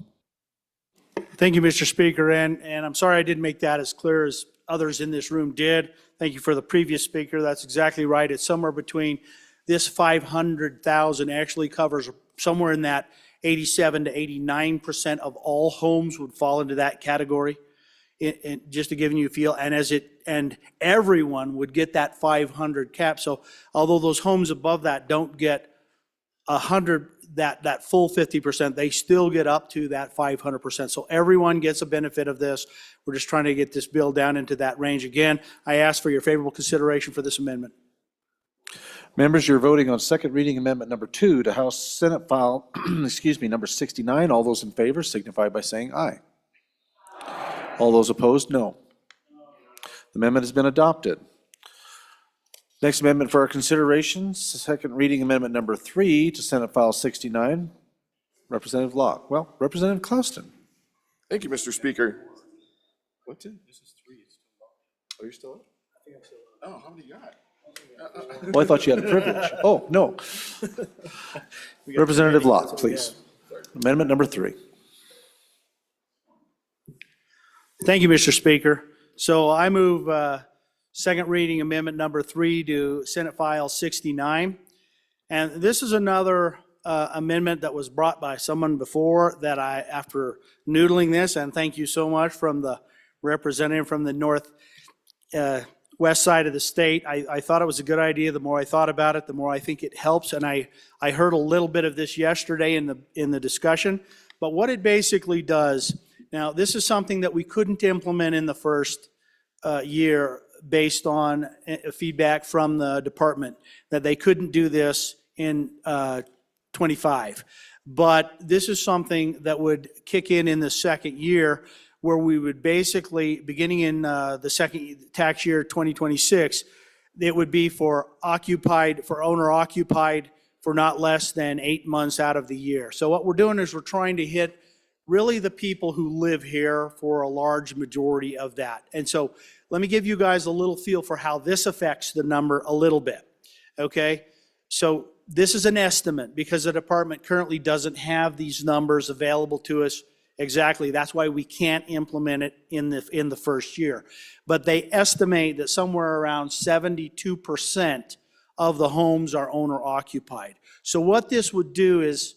Thank you, Mr. Speaker, and I'm sorry I didn't make that as clear as others in this room did. Thank you for the previous speaker. That's exactly right. It's somewhere between, this 500,000 actually covers somewhere in that 87 to 89% of all homes would fall into that category. Just to give you a feel, and everyone would get that 500 cap. So although those homes above that don't get 100, that full 50%, they still get up to that 500%. So everyone gets a benefit of this. We're just trying to get this bill down into that range. Again, I ask for your favorable consideration for this amendment. Members, you're voting on second reading amendment number 2 to House Senate File, number 69. All those in favor signify by saying aye. All those opposed, no. The amendment has been adopted. Next amendment for our consideration, second reading amendment number 3 to Senate File 69. Representative Locke. Well, Representative Clouston. Thank you, Mr. Speaker. What's it? This is 3. Are you still up? I think I'm still up. Oh, how many you got? Well, I thought you had a privilege. Oh, no. Representative Locke, please. Amendment number 3. Thank you, Mr. Speaker. So I move second reading amendment number 3 to Senate File 69. And this is another amendment that was brought by someone before that after noodling this, and thank you so much from the representative from the north west side of the state. I thought it was a good idea. The more I thought about it, the more I think it helps. And I heard a little bit of this yesterday in the discussion. But what it basically does, now this is something that we couldn't implement in the first year based on feedback from the department, that they couldn't do this in 25. But this is something that would kick in the second year, where we would basically, beginning in the second tax year, 2026, it would be for owner occupied for not less than 8 months out of the year. So what we're doing is we're trying to hit really the people who live here for a large majority of that. And so let me give you guys a little feel for how this affects the number a little bit, okay? So this is an estimate because the department currently doesn't have these numbers available to us exactly. That's why we can't implement it in the first year. But they estimate that somewhere around 72% of the homes are owner occupied. So what this would do is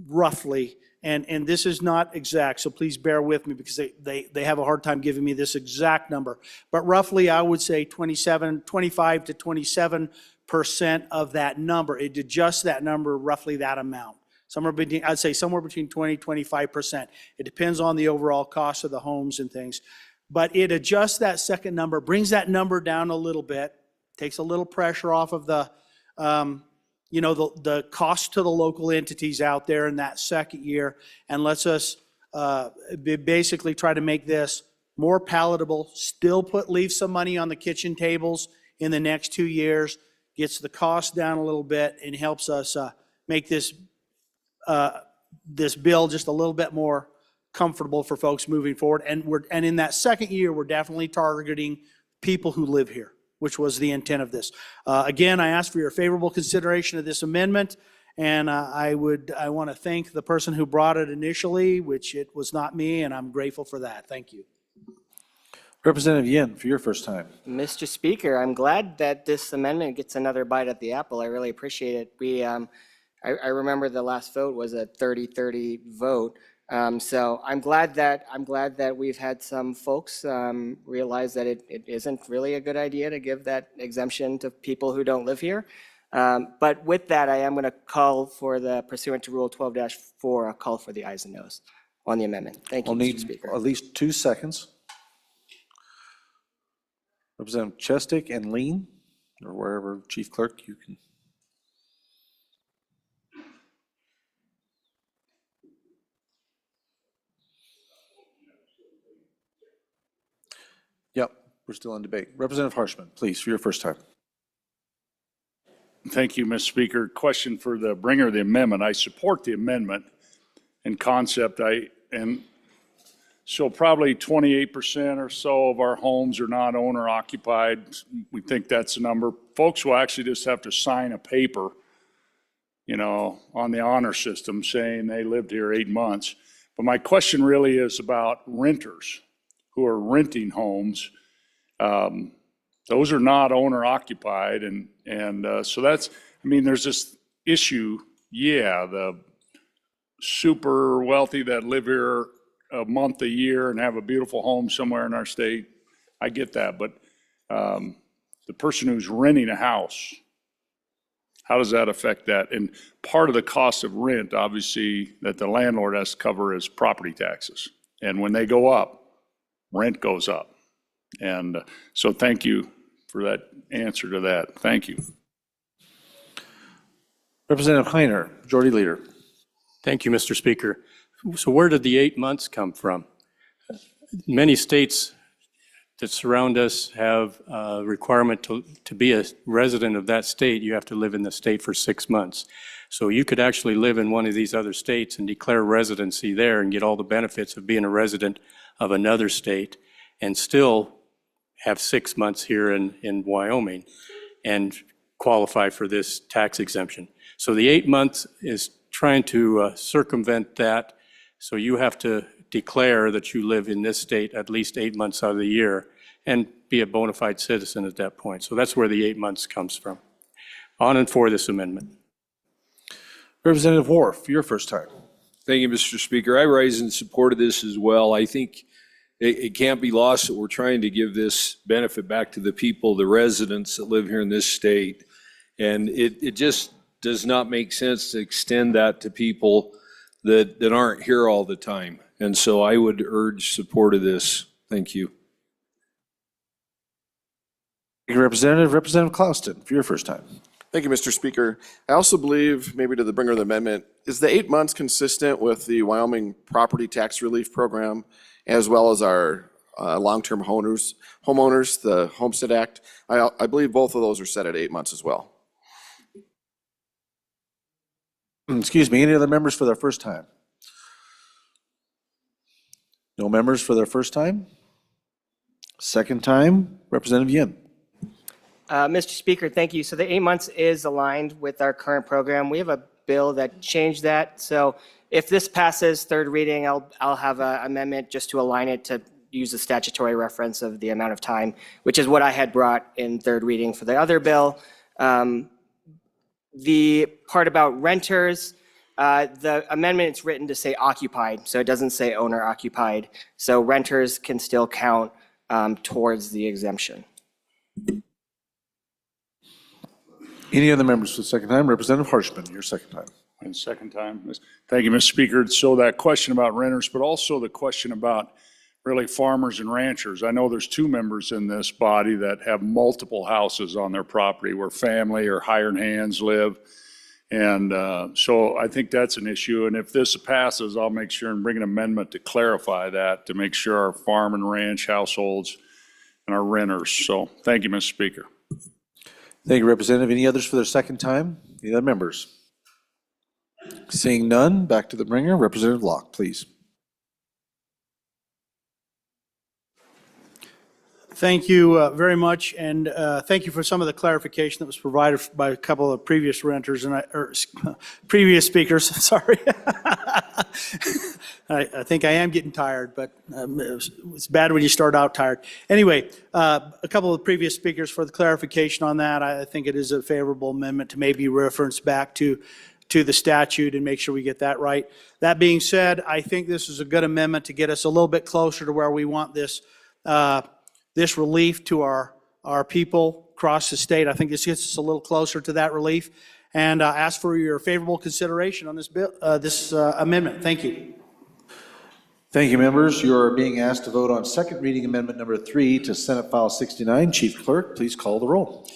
roughly, and this is not exact, so please bear with me because they have a hard time giving me this exact number, but roughly I would say 25 to 27% of that number. It adjusts that number roughly that amount. I'd say somewhere between 20, 25%. It depends on the overall cost of the homes and things. But it adjusts that second number, brings that number down a little bit, takes a little pressure off of the cost to the local entities out there in that second year, and lets us basically try to make this more palatable, still leave some money on the kitchen tables in the next 2 years, gets the cost down a little bit, and helps us make this bill just a little bit more comfortable for folks moving forward. And in that second year, we're definitely targeting people who live here, which was the intent of this. Again, I ask for your favorable consideration of this amendment, and I want to thank the person who brought it initially, which it was not me, and I'm grateful for that. Thank you. Representative Yin, for your first time. Mr. Speaker, I'm glad that this amendment gets another bite at the apple. I really appreciate it. I remember the last vote was a 30-30 vote. So I'm glad that we've had some folks realize that it isn't really a good idea to give that exemption to people who don't live here. But with that, I am going to call for the pursuant to Rule 12-4, I'll call for the ayes and noes on the amendment. Thank you, Mr. Speaker. At least 2 seconds. Representative Chestick and Lean, or wherever, Chief Clerk, you can. We're still in debate. Representative Harshman, please, for your first time. Thank you, Mr. Speaker. Question for the bringer of the amendment. I support the amendment and concept. So probably 28% or so of our homes are not owner occupied. We think that's the number. Folks will actually just have to sign a paper, on the honor system saying they lived here 8 months. But my question really is about renters who are renting homes. Those are not owner occupied. So there's this issue. Yeah, the super wealthy that live here a month a year and have a beautiful home somewhere in our state. I get that. But the person who's renting a house, how does that affect that? And part of the cost of rent, obviously, that the landlord has to cover is property taxes. And when they go up, rent goes up. And so thank you for that answer to that. Thank you. Representative Heiner, Majority Leader. Thank you, Mr. Speaker. So where did the 8 months come from? Many states that surround us have a requirement to be a resident of that state. You have to live in the state for 6 months. So you could actually live in one of these other states and declare residency there and get all the benefits of being a resident of another state and still have 6 months here in Wyoming and qualify for this tax exemption. So the 8 months is trying to circumvent that. So you have to declare that you live in this state at least 8 months out of the year and be a bona fide citizen at that point. So that's where the 8 months comes from. On and for this amendment. Representative Worf, your first time. Thank you, Mr. Speaker. I rise in support of this as well. I think it can't be lost that we're trying to give this benefit back to the people, the residents that live here in this state. And it just does not make sense to extend that to people that aren't here all the time. And so I would urge support of this. Thank you. Thank you, Representative. Representative Clouston, for your first time. Thank you, Mr. Speaker. I also believe, maybe to the bringer of the amendment, is the 8 months consistent with the Wyoming Property Tax Relief Program, as well as our long-term homeowners, the Homestead Act? I believe both of those are set at 8 months as well. Excuse me, any other members for their first time? No members for their first time? Second time, Representative Yin. Mr. Speaker, thank you. So the 8 months is aligned with our current program. We have a bill that changed that. So if this passes third reading, I'll have an amendment just to align it to use the statutory reference of the amount of time, which is what I had brought in third reading for the other bill. The part about renters, the amendment is written to say occupied, so it doesn't say owner occupied. So renters can still count towards the exemption. Any other members for the second time? Representative Harshman, your second time. And second time. Thank you, Mr. Speaker. So that question about renters, but also the question about really farmers and ranchers. I know there's two members in this body that have multiple houses on their property where family or hired hands live. And so I think that's an issue. And if this passes, I'll make sure and bring an amendment to clarify that, to make sure our farm and ranch households and our renters. So thank you, Mr. Speaker. Thank you, Representative. Any others for their second time? Any other members? Seeing none, back to the bringer. Representative Locke, please. Thank you very much, and thank you for some of the clarification that was provided by a couple of previous renters or previous speakers. Sorry, I think I am getting tired, but it's bad when you start out tired. Anyway, a couple of previous speakers for the clarification on that. I think it is a favorable amendment to maybe reference back to the statute and make sure we get that right. That being said, I think this is a good amendment to get us a little bit closer to where we want this. This relief to our people across the state. I think this gets us a little closer to that relief, and ask for your favorable consideration on this bill, this amendment. Thank you. Thank you, members. You are being asked to vote on second reading amendment number 3 to Senate File 69. Chief Clerk, please call the roll.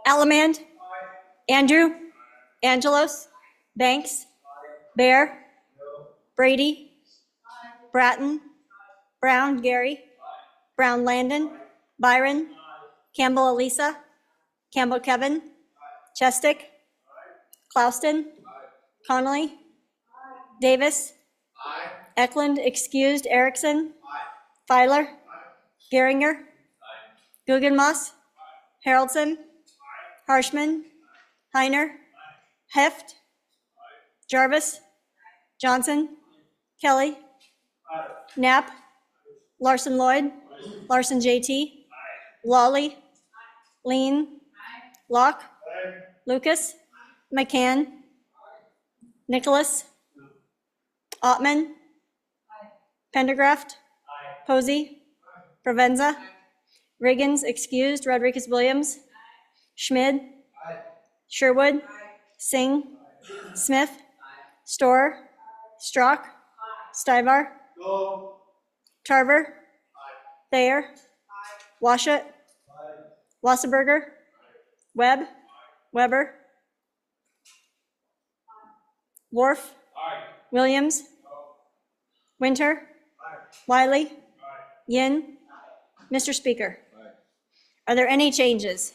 Allemand. Andrew. Angelos. Banks. Bear. Brady. Bratton. Brown Gary. Brown Landon. Byron, Campbell Elisa, Campbell Kevin, Chestick, Clauston, Connolly, Davis, Eklund excused, Erickson, Feiler, Geringer, Guggenmoss, Haroldson, Harshman, Heiner, Heft, Jarvis, Johnson, Kelly, Knapp, Larson Lloyd, Larson JT, Lawley, Lean, Locke, Lucas, McCann, Nicholas, Ottman, Pendergraft, Posey, Provenza, Riggins excused, Rodriguez Williams, Schmid, Sherwood, Singh, Smith, Storer, Strock, Stivar, Tarver, Thayer, Washut, Wasserberger, Webb, Weber, Worf, Williams, Winter, Wiley, Yin. Mr. Speaker, are there any changes?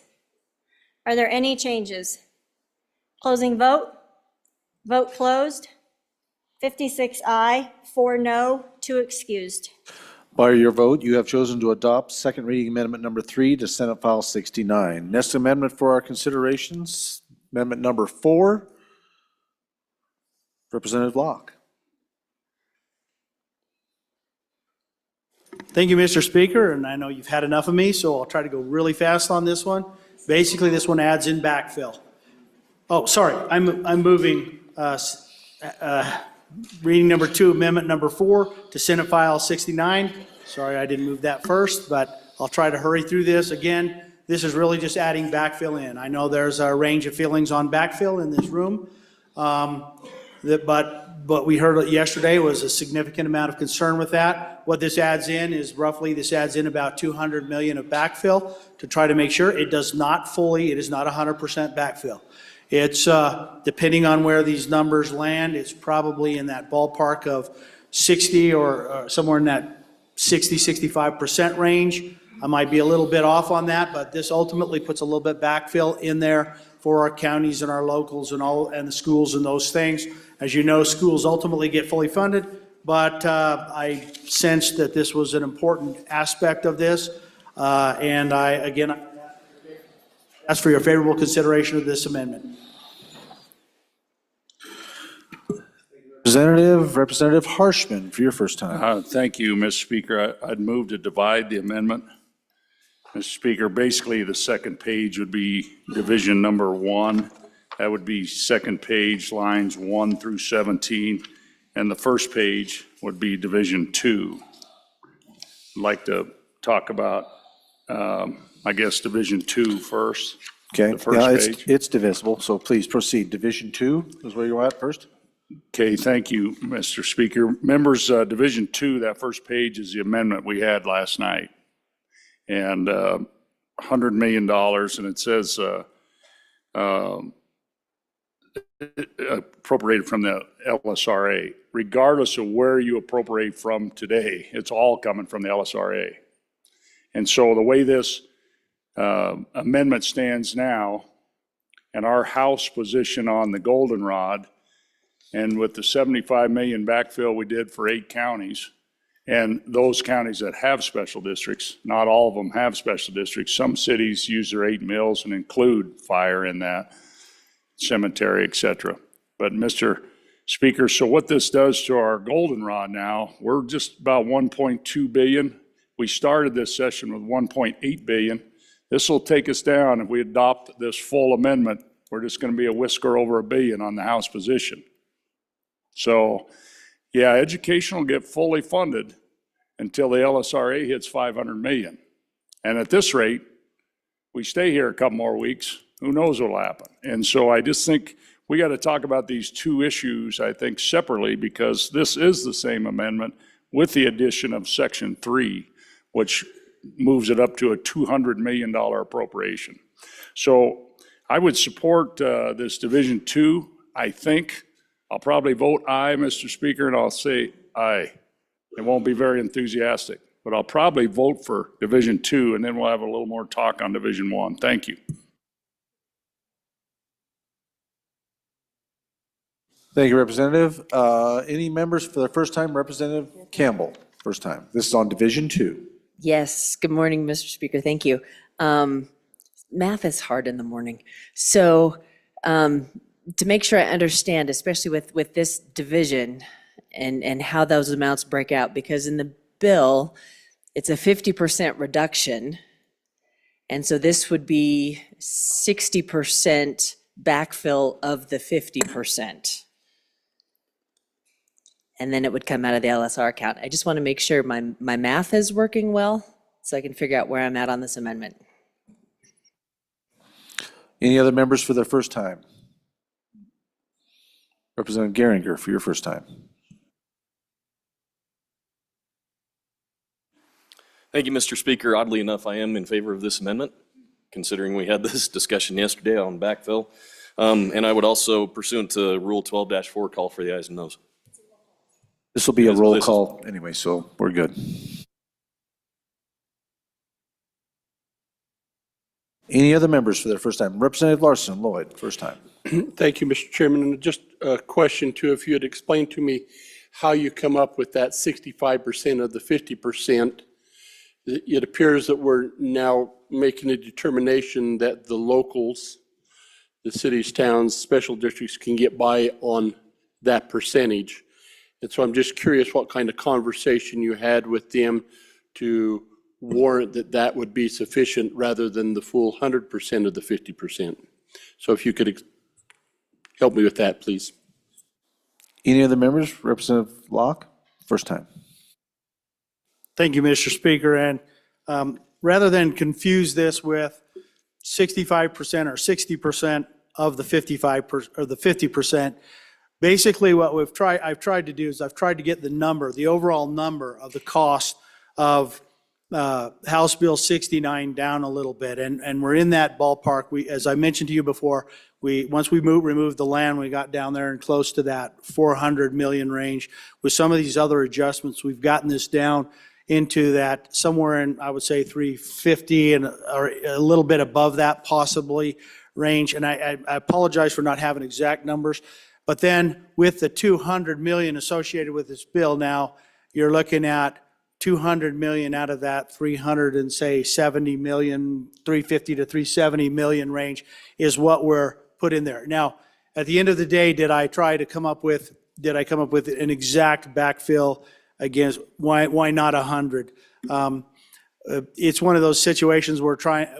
Are there any changes? Closing vote. Vote closed. 56 aye, 4 no, 2 excused. By your vote, you have chosen to adopt second reading amendment number 3 to Senate File 69. Next amendment for our considerations, amendment number 4, Representative Locke. Thank you, Mr. Speaker, and I know you've had enough of me, so I'll try to go really fast on this one. Basically, this one adds in backfill. Oh, sorry, I'm moving reading number 2, amendment number 4 to Senate File 69. Sorry, I didn't move that first, but I'll try to hurry through this. Again, this is really just adding backfill in. I know there's a range of feelings on backfill in this room, but we heard yesterday was a significant amount of concern with that. What this adds in is roughly, this adds in about 200 million of backfill to try to make sure it is not 100% backfill. It's, depending on where these numbers land, it's probably in that ballpark of 60 or somewhere in that 60-65% range. I might be a little bit off on that, but this ultimately puts a little bit backfill in there for our counties and our locals and the schools and those things. As you know, schools ultimately get fully funded, but I sensed that this was an important aspect of this. And I, again, ask for your favorable consideration of this amendment. Representative Harshman, for your first time. Thank you, Mr. Speaker. I'd move to divide the amendment. Mr. Speaker, basically the second page would be division number 1. That would be second page, lines 1 through 17. And the first page would be division 2. I'd like to talk about, I guess, division 2 first. Okay, The first page. it's divisible, so please proceed. Division 2 is where you're at first. Okay, thank you, Mr. Speaker. Members, Division 2, that first page is the amendment we had last night. And $100 million, and it says appropriated from the LSRA. Regardless of where you appropriate from today, it's all coming from the LSRA. And so the way this amendment stands now, and our House position on the goldenrod, and with the 75 million backfill we did for 8 counties, and those counties that have special districts, not all of them have special districts. Some cities use their 8 mills and include fire in that, cemetery, et cetera. But Mr. Speaker, so what this does to our goldenrod now, we're just about 1.2 billion. We started this session with 1.8 billion. This will take us down, if we adopt this full amendment, we're just going to be a whisker over $1 billion on the House position. So, yeah, education will get fully funded until the LSRA hits 500 million. And at this rate, we stay here a couple more weeks, who knows what'll happen. And so I just think we got to talk about these two issues, I think, separately, because this is the same amendment with the addition of Section 3, which moves it up to a $200 million appropriation. So I would support this Division 2, I think. I'll probably vote aye, Mr. Speaker, and I'll say aye. It won't be very enthusiastic. but I'll probably vote for Division 2, and then we'll have a little more talk on Division 1. Thank you. Thank you, Representative. Any members for the first time? Representative Campbell, first time. This is on Division 2. Yes, good morning, Mr. Speaker, thank you. Math is hard in the morning. So to make sure I understand, especially with this division and how those amounts break out, because in the bill, it's a 50% reduction. And so this would be 60% backfill of the 50%. And then it would come out of the LSR account. I just want to make sure my math is working well so I can figure out where I'm at on this amendment. Any other members for their first time? Representative Geringer for your first time. Thank you, Mr. Speaker. Oddly enough, I am in favor of this amendment, considering we had this discussion yesterday on backfill. And I would also, pursuant to Rule 12-4, call for the ayes and noes. This will be a roll call anyway, so we're good. Any other members for their first time? Representative Larson Lloyd, first time. Thank you, Mr. Chairman. And just a question too, if you had explained to me how you come up with that 65% of the 50%. It appears that we're now making a determination that the locals, the cities, towns, special districts can get by on that percentage. And so I'm just curious what kind of conversation you had with them to warrant that that would be sufficient rather than the full 100% of the 50%. So if you could help me with that, please. Any other members? Representative Locke, first time. Thank you, Mr. Speaker. And rather than confuse this with 65% or 60% of the 55% or the 50%, basically what I've tried to do is I've tried to get the overall number of the cost of House Bill 69 down a little bit, and we're in that ballpark. As I mentioned to you before, once we removed the land, we got down there and close to that 400 million range. With some of these other adjustments, we've gotten this down into that somewhere in, I would say, 350 or a little bit above that possibly range. And I apologize for not having exact numbers, but then with the 200 million associated with this bill, now you're looking at 200 million out of that 370 million, 350 to 370 million range is what we're put in there. Now, at the end of the day, did I come up with an exact backfill against why not 100? It's one of those situations we're looking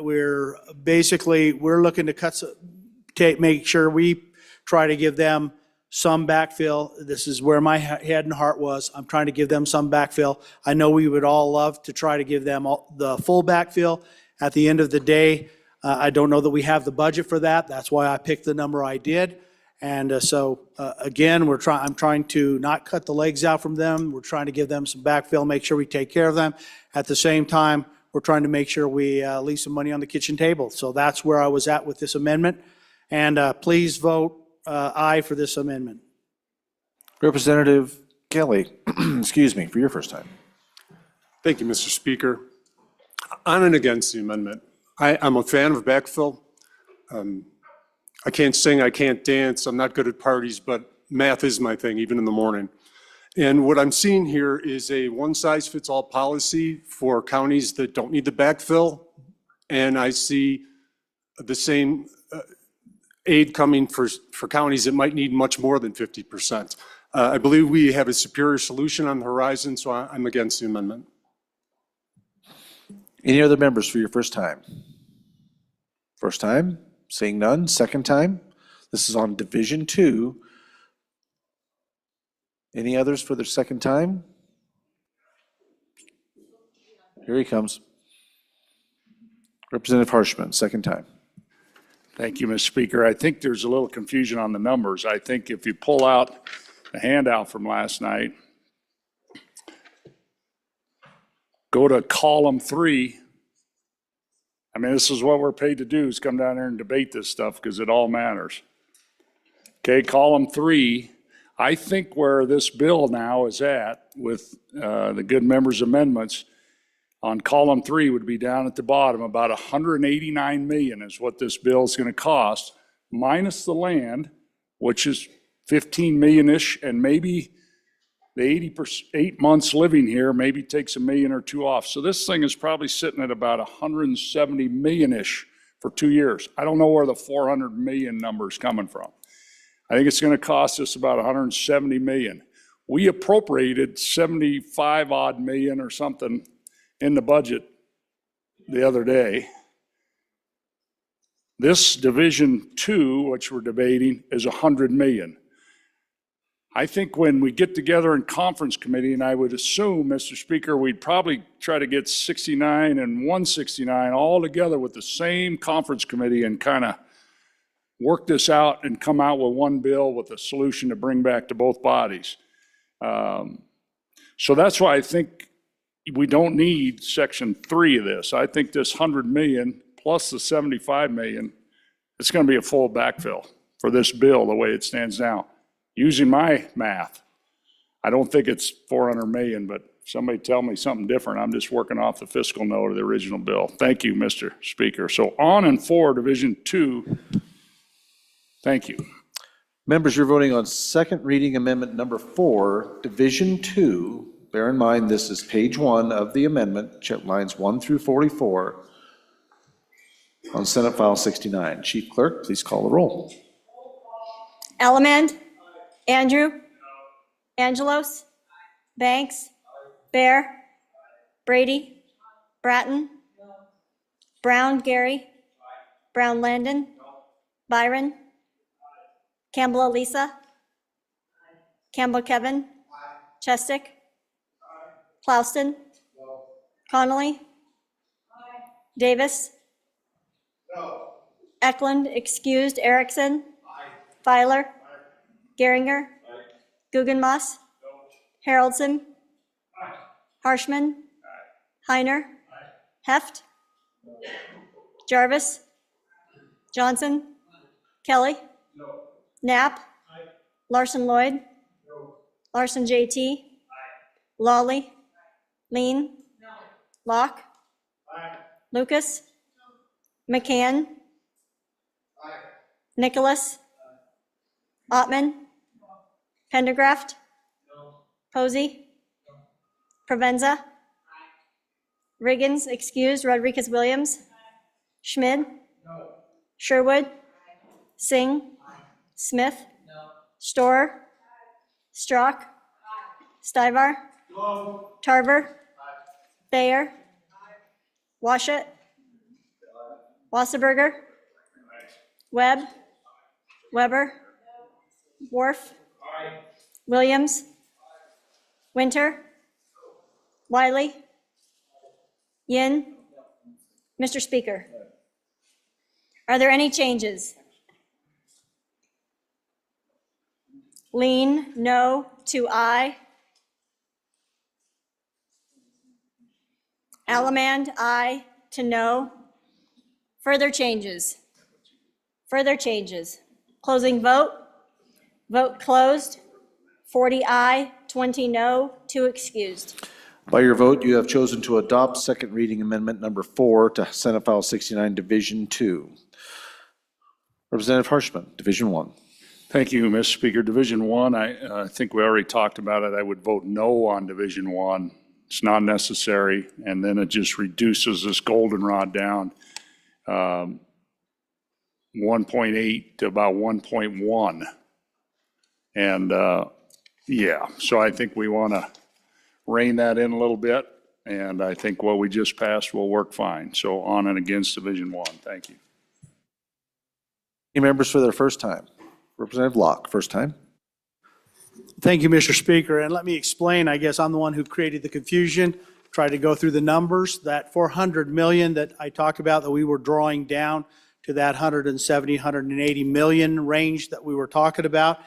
to make sure we try to give them some backfill. This is where my head and heart was. I'm trying to give them some backfill. I know we would all love to try to give them the full backfill. At the end of the day, I don't know that we have the budget for that. That's why I picked the number I did. And again, I'm trying to not cut the legs out from them. We're trying to give them some backfill, make sure we take care of them. At the same time, we're trying to make sure we leave some money on the kitchen table. So that's where I was at with this amendment. And please vote aye for this amendment. Representative Kelly, excuse me, for your first time. Thank you, Mr. Speaker. On and against the amendment. I'm a fan of backfill. I can't sing, I can't dance, I'm not good at parties, but math is my thing, even in the morning. And what I'm seeing here is a one-size-fits-all policy for counties that don't need the backfill, and I see the same aid coming for counties that might need much more than 50%. I believe we have a superior solution on the horizon, so I'm against the amendment. Any other members for your first time? First time? Seeing none. Second time? This is on Division 2. Any others for their second time? Here he comes. Representative Harshman, second time. Thank you, Mr. Speaker. I think there's a little confusion on the numbers. I think if you pull out the handout from last night, go to column 3. I mean, this is what we're paid to do, is come down there and debate this stuff because it all matters. Okay, column 3, I think where this bill now is at with the good members' amendments On column 3 would be down at the bottom, about 189 million is what this bill is going to cost, minus the land, which is 15 million-ish, and maybe the 8 months living here maybe takes $1 million or $2 million off. So this thing is probably sitting at about 170 million-ish for 2 years. I don't know where the 400 million number is coming from. I think it's going to cost us about 170 million. We appropriated 75 odd million or something in the budget the other day. This Division 2, which we're debating, is 100 million. I think when we get together in conference committee, and I would assume, Mr. Speaker, we'd probably try to get 69 and 169 all together with the same conference committee and kind of work this out and come out with one bill with a solution to bring back to both bodies. So that's why I think we don't need Section 3 of this. I think this 100 million plus the 75 million, it's going to be a full backfill for this bill the way it stands now. Using my math, I don't think it's 400 million, but somebody tell me something different. I'm just working off the fiscal note of the original bill. Thank you, Mr. Speaker. So on and for Division 2, thank you. Members, you're voting on second reading amendment number 4, Division 2. Bear in mind, this is page 1 of the amendment, lines 1 through 44, on Senate File 69. Chief Clerk, please call the roll. Ellamand, Andrew, Angelos, Banks, Bear, Brady, Bratton, Brown Gary, Brown Landon, Byron, Campbell Elisa, Campbell Kevin, Chestick, Plouston, Connolly, Davis, Eklund, excused, Erickson, Filer, Geringer, Guggenmoss, Haroldson, Harshman, Heiner, Heft, Jarvis, Johnson, Kelly, Knapp, Larson Lloyd, Larson JT, Lawley, Lean, Locke, Lucas, McCann, Nicholas, Ottman, Pendergraft, Posey, Provenza, Riggins, excused, Rodriguez Williams, Schmid, Sherwood, Singh, Smith, Storer, Strzok, Stivar, Tarver, Thayer, Washut, Wasserberger, Webb, Weber, Worf, Williams, Winter, Wiley, Yin. Mr. Speaker, are there any changes? Lean, no to aye. Allemand, aye to no. Further changes? Further changes? Closing vote? Vote closed. 40 aye, 20 no, 2 excused. By your vote, you have chosen to adopt second reading amendment number 4 to Senate File 69, Division 2. Representative Harshman, Division 1. Thank you, Mr. Speaker. Division 1, I think we already talked about it. I would vote no on Division 1. It's not necessary, and then it just reduces this goldenrod down 1.8 to about 1.1. And yeah, so I think we want to rein that in a little bit, and I think what we just passed will work fine. So on and against Division 1. Thank you. Any members for their first time? Representative Locke, first time. Thank you, Mr. Speaker. And let me explain, I guess I'm the one who created the confusion, tried to go through the numbers. That 400 million that I talked about that we were drawing down to that 170, 180 million range that we were talking about.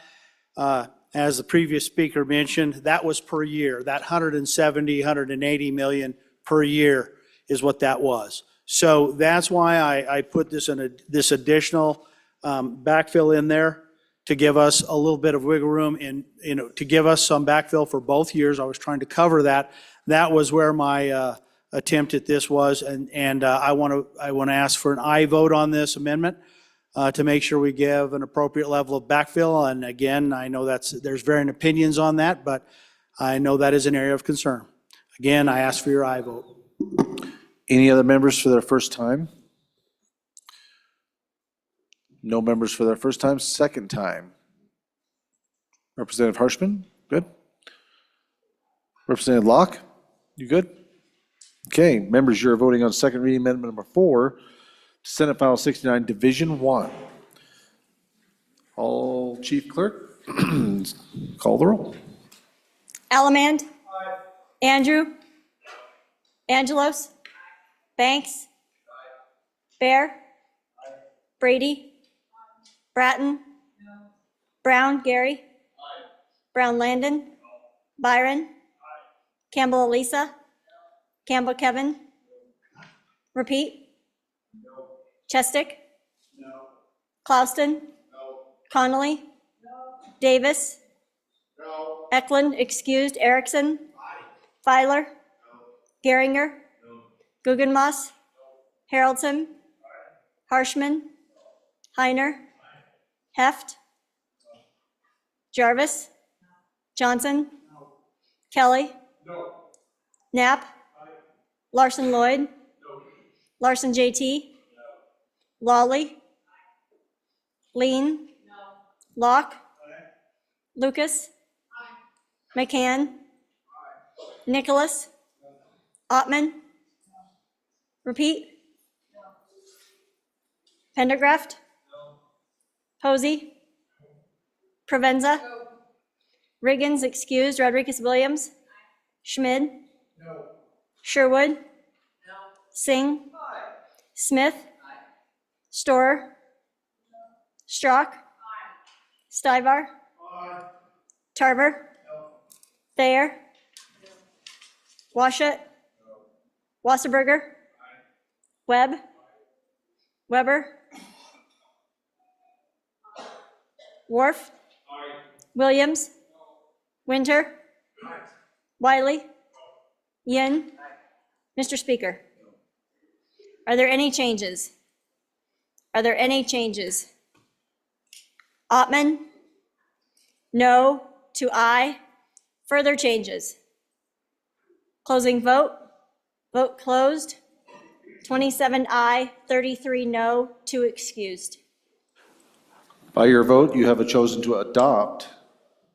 As the previous speaker mentioned, that was per year. That 170, 180 million per year is what that was. So that's why I put this additional backfill in there to give us a little bit of wiggle room and, to give us some backfill for both years. I was trying to cover that. That was where my attempt at this was, and I want to ask for an aye vote on this amendment to make sure we give an appropriate level of backfill. And again, I know there's varying opinions on that, but I know that is an area of concern. Again, I ask for your aye vote. Any other members for their first time? No members for their first time. Second time. Representative Harshman, good. Representative Locke, you good? Okay, members, you're voting on second reading amendment number 4 to Senate File 69, Division 1. All Chief Clerk, call the roll. Allemand. Andrew. Angelos. Banks. Bear. Brady. Bratton. Brown Gary. Brown Landon. Byron. Campbell Elisa. Campbell Kevin. Repeat. Chestick. Clauston. Connolly. Davis. Eklund, excused. Erickson. Filer. Geringer. Guggenmoss. Haroldson. Harshman. Heiner. Heft. Jarvis. Johnson. Kelly. Knapp. Larson Lloyd. Larson JT. Lawley. Lean. Locke. Lucas. McCann. Nicholas. Ottman. Repeat. Pendergraft. Posey. Provenza. Riggins, excused. Rodriguez Williams. Schmid. Sherwood. Singh. Smith. Storer. Strock. Stivar. Tarver. Thayer. Washut. Wasserberger. Webb. Weber. Worf. Williams. Winter. Wiley. Yin. Mr. Speaker, are there any changes? Are there any changes? Ottman? No to aye. Further changes? Closing vote. Vote closed. 27 aye, 33 no, 2 excused. By your vote, you have chosen to adopt,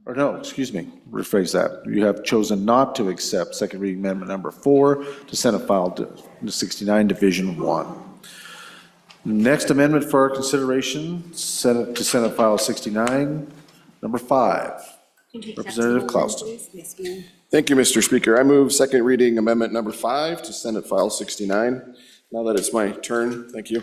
or no, excuse me, rephrase that. You have chosen not to accept second reading amendment number 4 to Senate File 69, Division 1. Next amendment for our consideration, to Senate File 69, number 5. Representative Clauston. Thank you, Mr. Speaker. I move second reading amendment number 5 to Senate File 69. Now that it's my turn, thank you.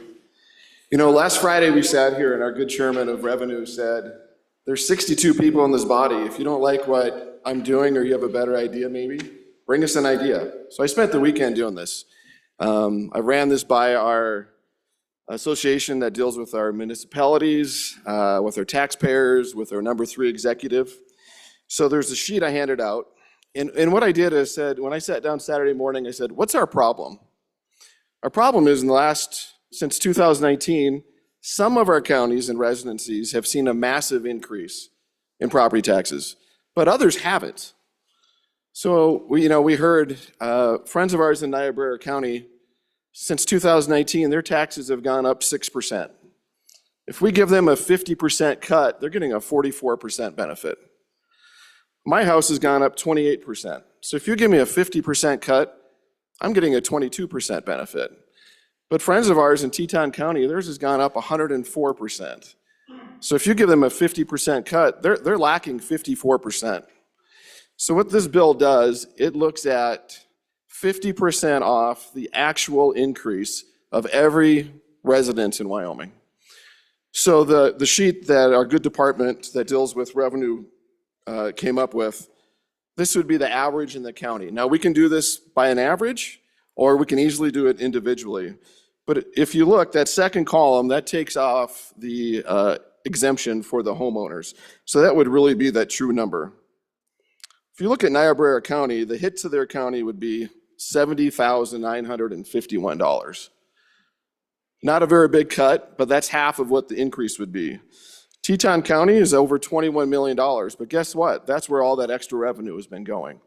You know, last Friday we sat here and our good chairman of revenue said, there's 62 people in this body. If you don't like what I'm doing or you have a better idea maybe, bring us an idea. So I spent the weekend doing this. I ran this by our association that deals with our municipalities, with our taxpayers, with our number 3 executive. So there's a sheet I handed out. And what I did is said, when I sat down Saturday morning, I said, what's our problem? Our problem is since 2019, some of our counties and residencies have seen a massive increase in property taxes, but others haven't. So we heard friends of ours in Niobrara County, since 2019, their taxes have gone up 6%. If we give them a 50% cut, they're getting a 44% benefit. My house has gone up 28%. So if you give me a 50% cut, I'm getting a 22% benefit. But friends of ours in Teton County, theirs has gone up 104%. So if you give them a 50% cut, they're lacking 54%. So what this bill does, it looks at 50% off the actual increase of every resident in Wyoming. So the sheet that our good department that deals with revenue came up with, this would be the average in the county. Now we can do this by an average, or we can easily do it individually. But if you look, that second column, that takes off the exemption for the homeowners. So that would really be that true number. If you look at Niobrara County, the hit to their county would be $70,951. Not a very big cut, but that's half of what the increase would be. Teton County is over $21 million, but guess what? That's where all that extra revenue has been going.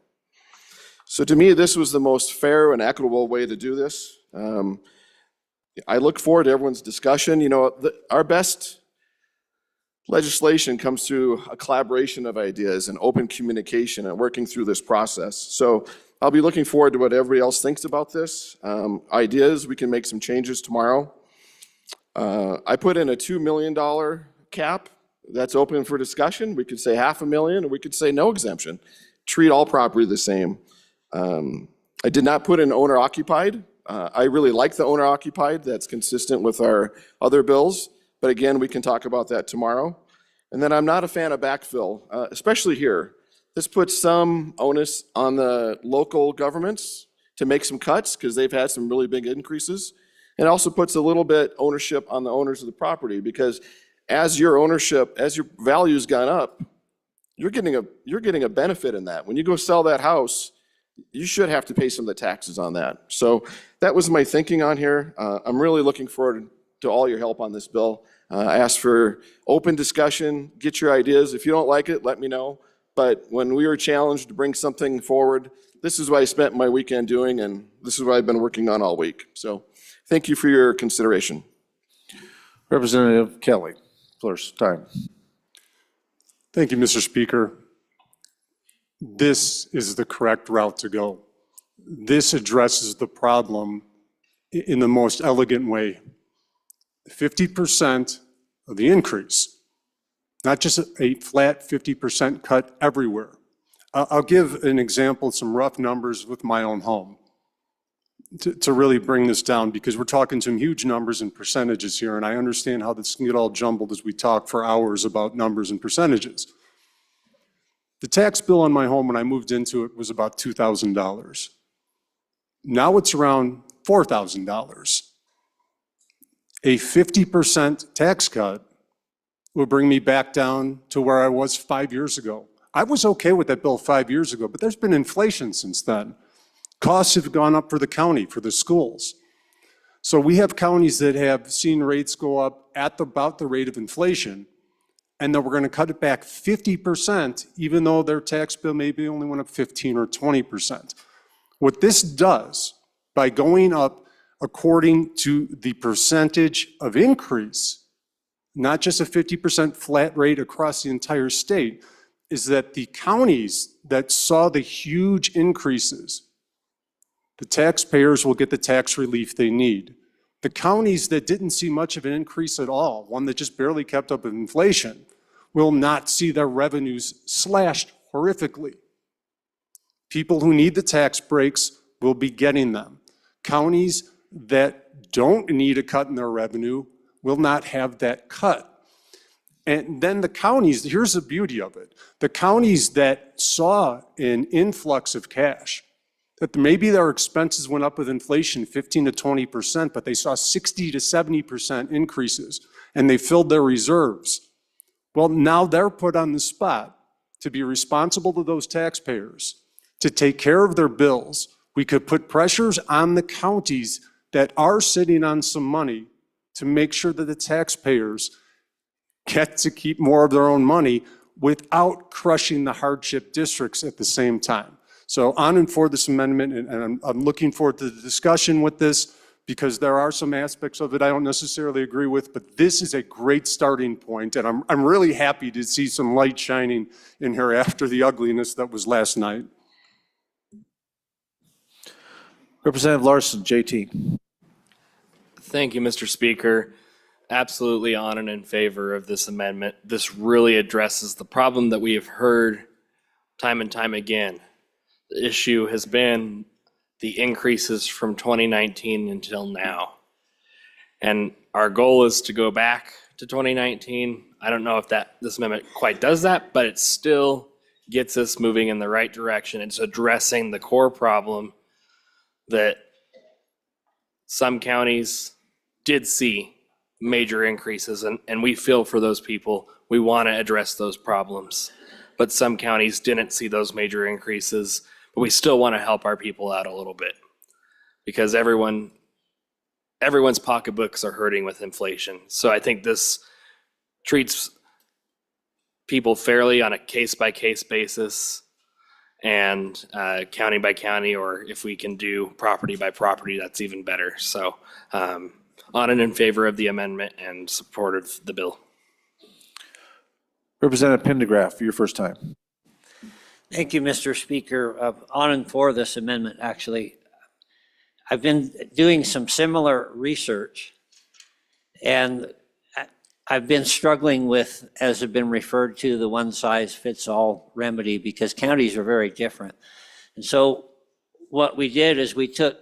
So to me, this was the most fair and equitable way to do this. I look forward to everyone's discussion. You know, our best legislation comes through a collaboration of ideas and open communication and working through this process. So I'll be looking forward to what everybody else thinks about this. Ideas, we can make some changes tomorrow. I put in a $2 million cap that's open for discussion. We could say $500,000, or we could say no exemption. Treat all property the same. I did not put in owner occupied. I really like the owner occupied. That's consistent with our other bills. But again, we can talk about that tomorrow. And then I'm not a fan of backfill, especially here. This puts some onus on the local governments to make some cuts because they've had some really big increases. It also puts a little bit ownership on the owners of the property because as your value's gone up, you're getting a benefit in that. When you go sell that house, you should have to pay some of the taxes on that. So that was my thinking on here. I'm really looking forward to all your help on this bill. I ask for open discussion, get your ideas. If you don't like it, let me know. But when we were challenged to bring something forward, this is what I spent my weekend doing, and this is what I've been working on all week. So thank you for your consideration. Representative Kelly, first time. Thank you, Mr. Speaker. This is the correct route to go. This addresses the problem in the most elegant way. 50% of the increase, not just a flat 50% cut everywhere. I'll give an example, some rough numbers with my own home to really bring this down, because we're talking some huge numbers and percentages here, and I understand how this can get all jumbled as we talk for hours about numbers and percentages. The tax bill on my home when I moved into it was about $2,000. Now it's around $4,000. A 50% tax cut will bring me back down to where I was 5 years ago. I was okay with that bill 5 years ago, but there's been inflation since then. Costs have gone up for the county, for the schools. So we have counties that have seen rates go up at about the rate of inflation, and then we're going to cut it back 50%, even though their tax bill maybe only went up 15 or 20%. What this does, by going up according to the percentage of increase, not just a 50% flat rate across the entire state, is that the counties that saw the huge increases, the taxpayers will get the tax relief they need. The counties that didn't see much of an increase at all, one that just barely kept up with inflation, will not see their revenues slashed horrifically. People who need the tax breaks will be getting them. Counties that don't need a cut in their revenue will not have that cut. And then the counties, here's the beauty of it, the counties that saw an influx of cash, that maybe their expenses went up with inflation 15 to 20%, but they saw 60 to 70% increases, and they filled their reserves. Well, now they're put on the spot to be responsible to those taxpayers, to take care of their bills. We could put pressures on the counties that are sitting on some money to make sure that the taxpayers get to keep more of their own money without crushing the hardship districts at the same time. So on and for this amendment, and I'm looking forward to the discussion with this, because there are some aspects of it I don't necessarily agree with, but this is a great starting point, and I'm really happy to see some light shining in here after the ugliness that was last night. Representative Larson, JT. Thank you, Mr. Speaker. Absolutely on and in favor of this amendment. This really addresses the problem that we have heard time and time again. The issue has been the increases from 2019 until now. And our goal is to go back to 2019. I don't know if this amendment quite does that, but it still gets us moving in the right direction. It's addressing the core problem that some counties did see major increases, and we feel for those people. We want to address those problems. But some counties didn't see those major increases, but but we still want to help our people out a little bit because everyone's pocketbooks are hurting with inflation. So I think this treats people fairly on a case-by-case basis and county by county, or if we can do property by property, that's even better. So on and in favor of the amendment and support of the bill. Representative Pendergraft, your first time. Thank you, Mr. Speaker. On and for this amendment, actually. I've been doing some similar research, and I've been struggling with, as have been referred to, the one-size-fits-all remedy because counties are very different. And so what we did is we took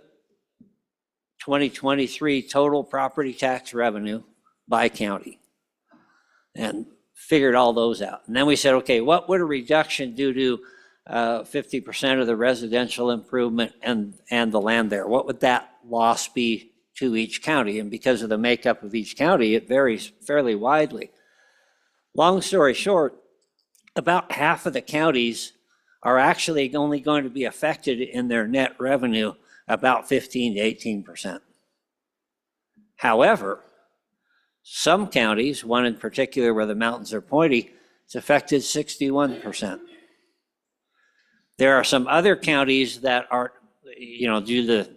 2023 total property tax revenue by county and figured all those out. And then we said, okay, what would a reduction do to 50% of the residential improvement and the land there? What would that loss be to each county? And because of the makeup of each county, it varies fairly widely. Long story short, about half of the counties are actually only going to be affected in their net revenue about 15 to 18%. However, some counties, one in particular where the mountains are pointy, it's affected 61%. There are some other counties that are, due to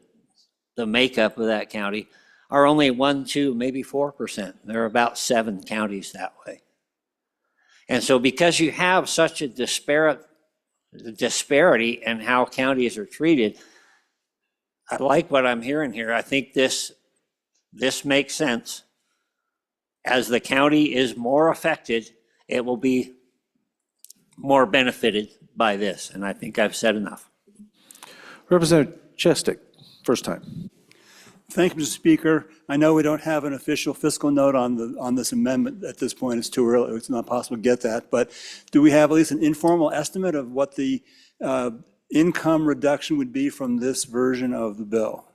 the makeup of that county, are only 1, 2, maybe 4%. There are about 7 counties that way. And so because you have such a disparity in how counties are treated, I like what I'm hearing here. I think this makes sense. As the county is more affected, it will be more benefited by this, and I think I've said enough. Representative Chestick, first time. Thank you, Mr. Speaker. I know we don't have an official fiscal note on this amendment at this point. It's too early. It's not possible to get that. But do we have at least an informal estimate of what the income reduction would be from this version of the bill?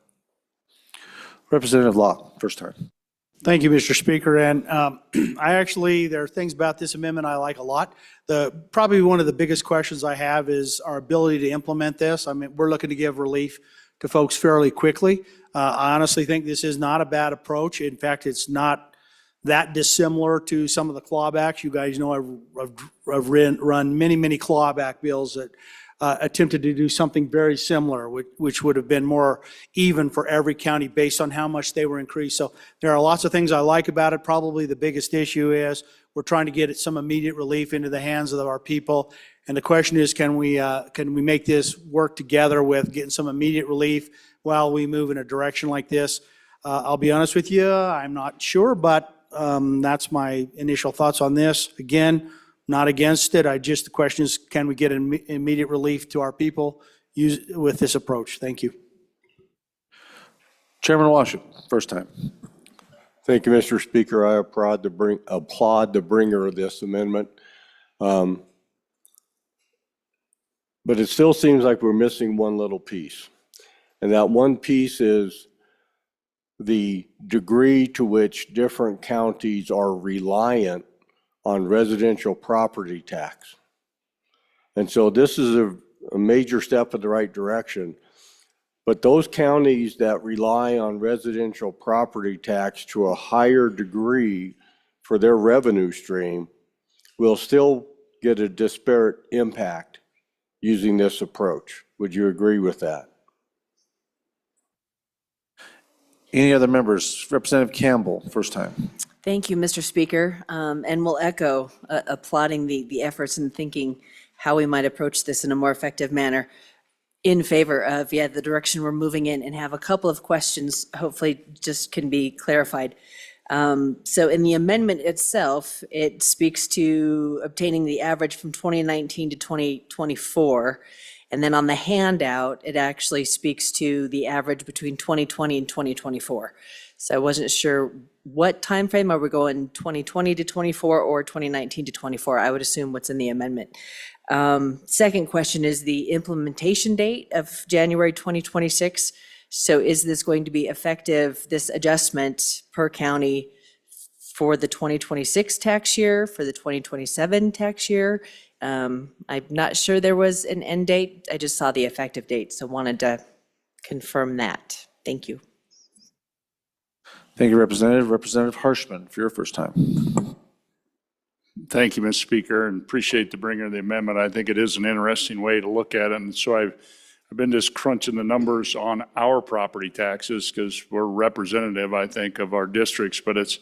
Representative Law, first time. Thank you, Mr. Speaker. And there are things about this amendment I like a lot. Probably one of the biggest questions I have is our ability to implement this. I mean, we're looking to give relief to folks fairly quickly. I honestly think this is not a bad approach. In fact, it's not that dissimilar to some of the clawbacks. You guys know I've run many, many clawback bills that attempted to do something very similar, which would have been more even for every county based on how much they were increased. So there are lots of things I like about it. Probably the biggest issue is we're trying to get some immediate relief into the hands of our people. And the question is, can we make this work together with getting some immediate relief while we move in a direction like this? I'll be honest with you, I'm not sure, but that's my initial thoughts on this. Again, not against it. The question is, can we get immediate relief to our people with this approach? Thank you. Chairman Washington, first time. Thank you, Mr. Speaker. I applaud the bringer of this amendment. But it still seems like we're missing one little piece. And that one piece is the degree to which different counties are reliant on residential property tax. And so this is a major step in the right direction. But those counties that rely on residential property tax to a higher degree for their revenue stream will still get a disparate impact using this approach. Would you agree with that? Any other members? Representative Campbell, first time. Thank you, Mr. Speaker. And we'll echo applauding the efforts and thinking how we might approach this in a more effective manner in favor of, the direction we're moving in, and have a couple of questions, hopefully just can be clarified. So in the amendment itself, it speaks to obtaining the average from 2019 to 2024. And then on the handout, it actually speaks to the average between 2020 and 2024. So I wasn't sure what time frame. Are we going 2020 to 24 or 2019 to 24? I would assume what's in the amendment. Second question is the implementation date of January 2026. So is this going to be effective, this adjustment per county, for the 2026 tax year, for the 2027 tax year? I'm not sure there was an end date. I just saw the effective date, so wanted to confirm that. Thank you. Thank you, Representative. Representative Harshman, for your first time. Thank you, Mr. Speaker, and appreciate the bringer of the amendment. I think it is an interesting way to look at it. And so I've been just crunching the numbers on our property taxes because we're representative, I think, of our districts. But it's,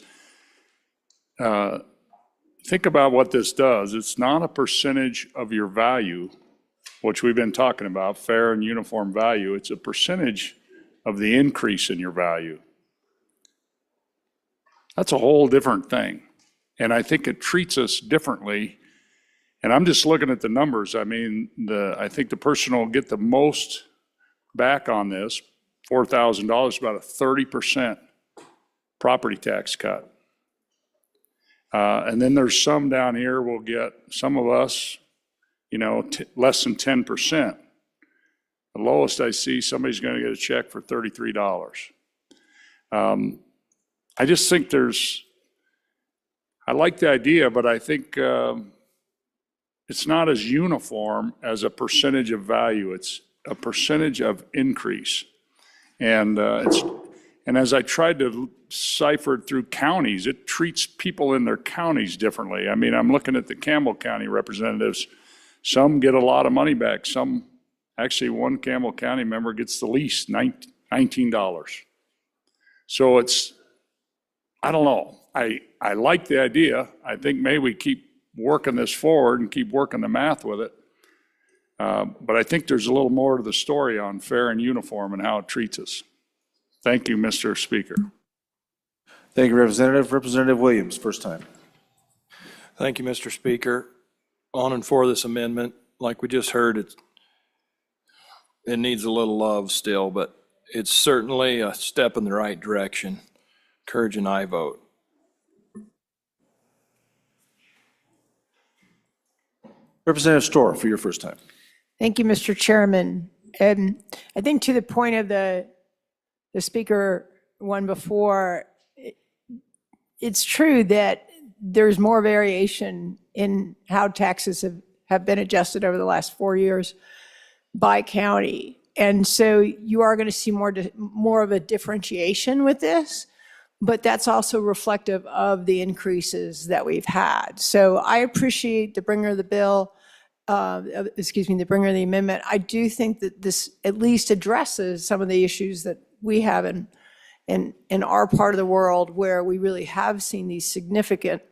think about what this does. It's not a percentage of your value, which we've been talking about, fair and uniform value. It's a percentage of the increase in your value. That's a whole different thing. And I think it treats us differently. And I'm just looking at the numbers. I mean, I think the person will get the most back on this, $4,000, about a 30% property tax cut. And then there's some down here will get, some of us, you know, less than 10%. The lowest I see, somebody's going to get a check for $33. I just think I like the idea, but I think it's not as uniform as a percentage of value. It's a percentage of increase. And as I tried to cipher it through counties, it treats people in their counties differently. I mean, I'm looking at the Campbell County representatives. Some get a lot of money back. Some, actually one Campbell County member gets the least, $19. So it's, I don't know. I like the idea. I think maybe we keep working this forward and keep working the math with it. But I think there's a little more to the story on fair and uniform and how it treats us. Thank you, Mr. Speaker. Thank you, Representative. Representative Williams, first time. Thank you, Mr. Speaker. On and for this amendment, like we just heard, it needs a little love still, but it's certainly a step in the right direction. Encourage an aye vote. Representative Storr, for your first time. Thank you, Mr. Chairman. I think to the point of the speaker one before, it's true that there's more variation in how taxes have been adjusted over the last 4 years by county. And so you are going to see more of a differentiation with this, but that's also reflective of the increases that we've had. So I appreciate the bringer of the bill, the bringer of the amendment. I do think that this at least addresses some of the issues that we have in our part of the world where we really have seen these significant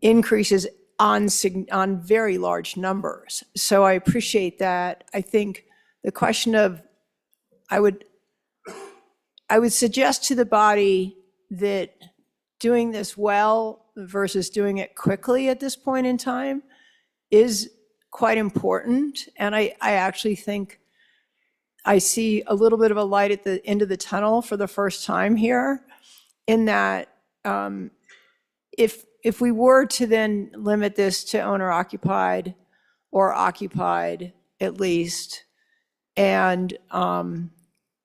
increases on very large numbers. So I appreciate that. I think the question of, I would suggest to the body that doing this well versus doing it quickly at this point in time is quite important. And I actually think I see a little bit of a light at the end of the tunnel for the first time here, in that if we were to then limit this to owner occupied or occupied at least, and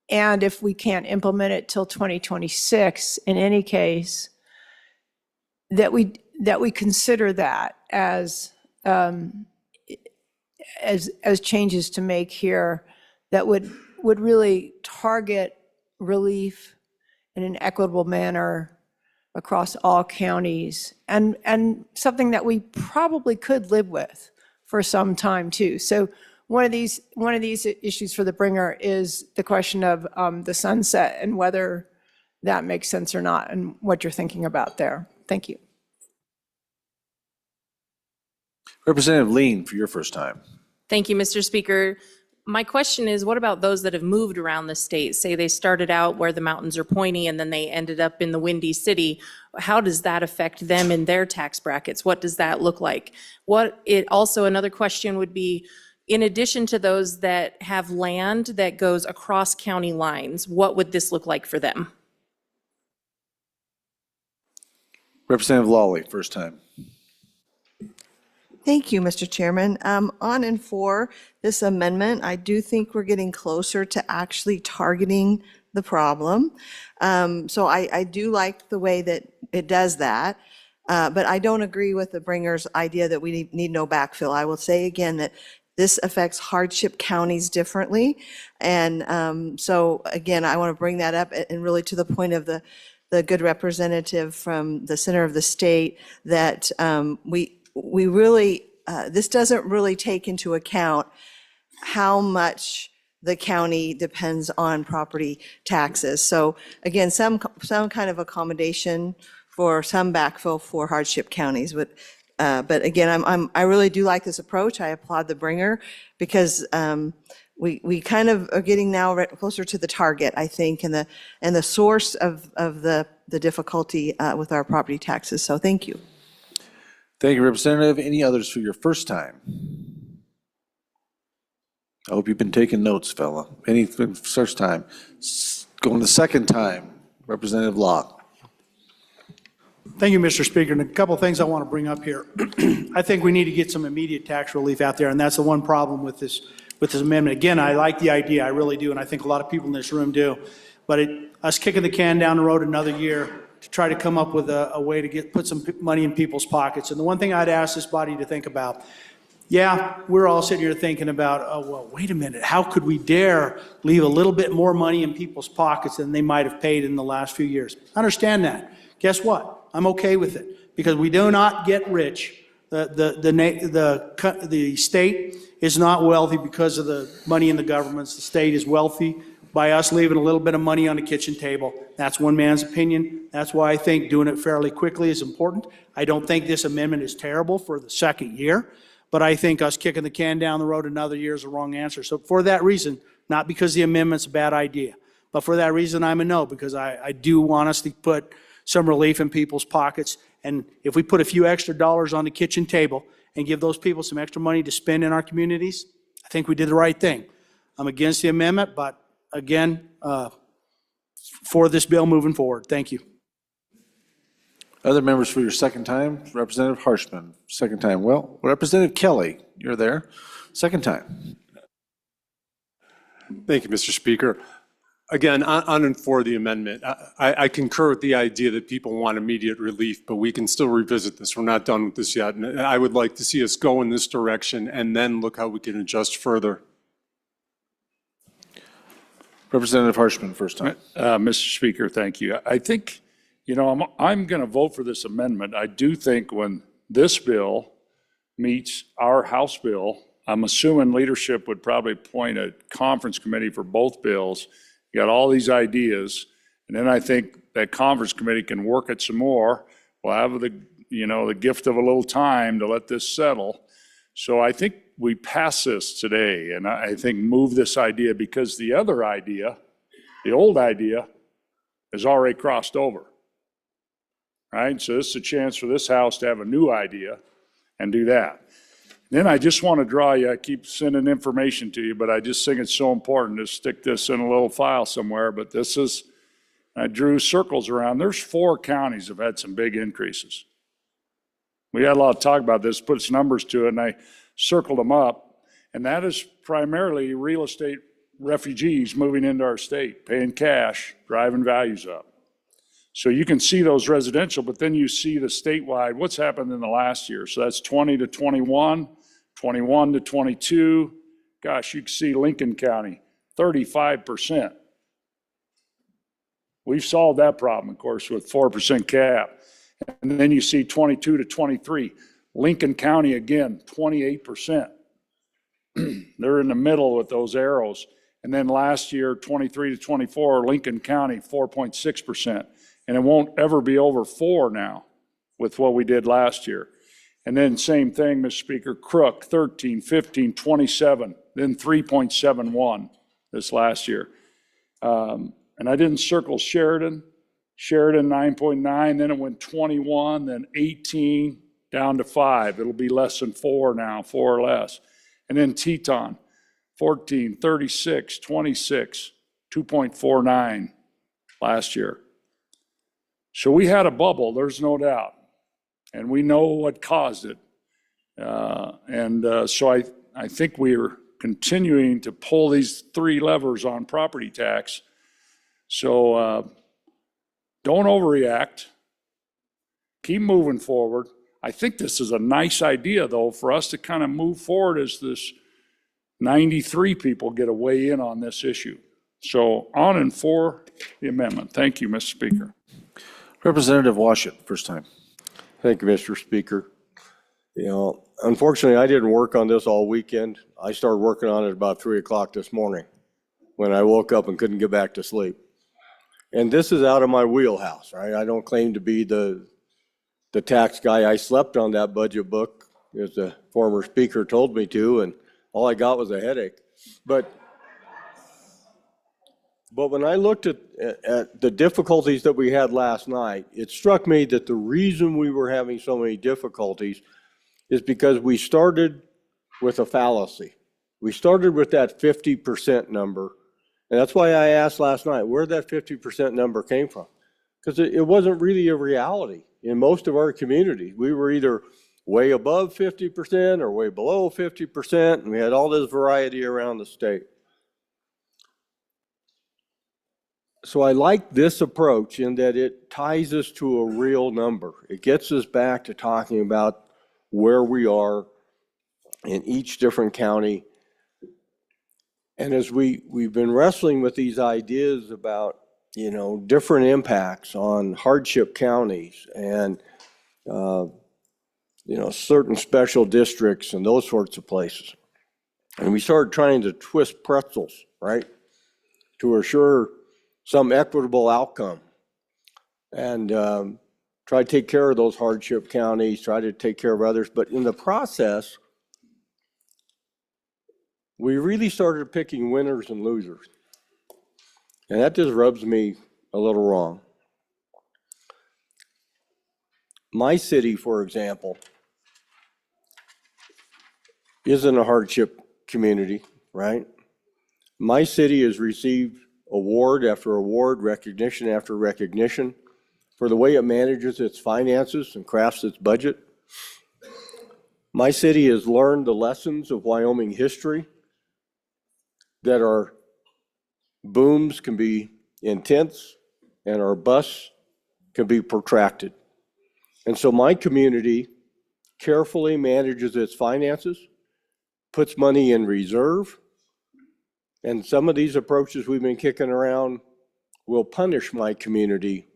if we can't implement it till 2026 in any case, that we consider that as changes to make here that would really target relief in an equitable manner across all counties, and something that we probably could live with for some time too. So one of these issues for the bringer is the question of the sunset and whether that makes sense or not, and what you're thinking about there. Thank you. Representative Lean, for your first time. Thank you, Mr. Speaker. My question is, what about those that have moved around the state? Say they started out where the mountains are pointy and then they ended up in the Windy City. How does that affect them in their tax brackets? What does that look like? Also, another question would be, in addition to those that have land that goes across county lines, what would this look like for them? Representative Lawley, first time. Thank you, Mr. Chairman. On and for this amendment, I do think we're getting closer to actually targeting the problem. So I do like the way that it does that. But I don't agree with the bringer's idea that we need no backfill. I will say again that this affects hardship counties differently. And so again, I want to bring that up and really to the point of the good representative from the center of the state that we really, this doesn't really take into account how much the county depends on property taxes. So again, some kind of accommodation for some backfill for hardship counties. But again, I really do like this approach. I applaud the bringer because we kind of are getting now closer to the target, I think, and the source of the difficulty with our property taxes. So thank you. Thank you, Representative. Any others for your first time? I hope you've been taking notes, fella. Any first time? Going the second time, Representative Locke. Thank you, Mr. Speaker. And a couple of things I want to bring up here. I think we need to get some immediate tax relief out there, and that's the one problem with this amendment. Again, I like the idea, I really do, and I think a lot of people in this room do. But us kicking the can down the road another year to try to come up with a way to put some money in people's pockets. And the one thing I'd ask this body to think about, yeah, we're all sitting here thinking about, oh, well, wait a minute, how could we dare leave a little bit more money in people's pockets than they might have paid in the last few years? I understand that. Guess what? I'm okay with it because we do not get rich. The state is not wealthy because of the money in the governments. The state is wealthy by us leaving a little bit of money on the kitchen table. That's one man's opinion. That's why I think doing it fairly quickly is important. I don't think this amendment is terrible for the second year, but I think us kicking the can down the road another year is the wrong answer. So for that reason, not because the amendment's a bad idea, but for that reason, I'm a no, because I do want us to put some relief in people's pockets. And if we put a few extra dollars on the kitchen table and give those people some extra money to spend in our communities, I think we did the right thing. I'm against the amendment, but again, for this bill moving forward. Thank you. Other members for your second time, Representative Harshman, second time. Well, Representative Kelly, you're there, second time. Thank you, Mr. Speaker. Again, on and for the amendment, I concur with the idea that people want immediate relief, but we can still revisit this. We're not done with this yet. And I would like to see us go in this direction and then look how we can adjust further. Representative Harshman, first time. Mr. Speaker, thank you. I think, I'm going to vote for this amendment. I do think when this bill meets our House bill, I'm assuming leadership would probably appoint a conference committee for both bills. You got all these ideas, and then I think that conference committee can work it some more. We'll have the gift of a little time to let this settle. So I think we pass this today, and I think move this idea because the other idea, the old idea, is already crossed over. Right? So this is a chance for this House to have a new idea and do that. Then I just want to draw you, I keep sending information to you, but I just think it's so important to stick this in a little file somewhere. But this is, I drew circles around. There's 4 counties that have had some big increases. We had a lot of talk about this, put some numbers to it, and I circled them up. And that is primarily real estate refugees moving into our state, paying cash, driving values up. So you can see those residential, but then you see the statewide, what's happened in the last year. So that's 20 to 21, 21 to 22. Gosh, you can see Lincoln County, 35%. We've solved that problem, of course, with 4% cap. And then you see 22 to 23. Lincoln County, again, 28%. They're in the middle with those arrows. And then last year, 23 to 24, Lincoln County, 4.6%. And it won't ever be over 4 now with what we did last year. And then same thing, Mr. Speaker, Crook, 13, 15, 27, then 3.71 this last year. And I didn't circle Sheridan. Sheridan, 9.9, then it went 21, then 18, down to 5. It'll be less than 4 now, 4 or less. And then Teton, 14, 36, 26, 2.49 last year. So we had a bubble, there's no doubt, and we know what caused it. So I think we are continuing to pull these 3 levers on property tax. So don't overreact. keep moving forward. I think this is a nice idea, though, for us to kind of move forward as this 93 people get a weigh in on this issue. So on and for the amendment. Thank you, Mr. Speaker. Representative Washit, first time. Thank you, Mr. Speaker. You know, unfortunately, I didn't work on this all weekend. I started working on it about 3 o'clock this morning when I woke up and couldn't get back to sleep. And this is out of my wheelhouse, right? I don't claim to be the tax guy. I slept on that budget book, as the former speaker told me to, and all I got was a headache. But when I looked at the difficulties that we had last night, it struck me that the reason we were having so many difficulties is because we started with a fallacy. We started with that 50% number. And that's why I asked last night where that 50% number came from. Because it wasn't really a reality in most of our communities. We were either way above 50% or way below 50%, and we had all this variety around the state. So I like this approach in that it ties us to a real number. It gets us back to talking about where we are in each different county. And as we've been wrestling with these ideas about, you know, different impacts on hardship counties and, you know, certain special districts and those sorts of places. And we started trying to twist pretzels, right, to assure some equitable outcome. And try to take care of those hardship counties, try to take care of others. But in the process, we really started picking winners and losers. And that just rubs me a little wrong. My city, for example, isn't a hardship community, right? My city has received award after award, recognition after recognition for the way it manages its finances and crafts its budget. My city has learned the lessons of Wyoming history, that our booms can be intense and our busts can be protracted. And so my community carefully manages its finances, puts money in reserve, and some of these approaches we've been kicking around will punish my community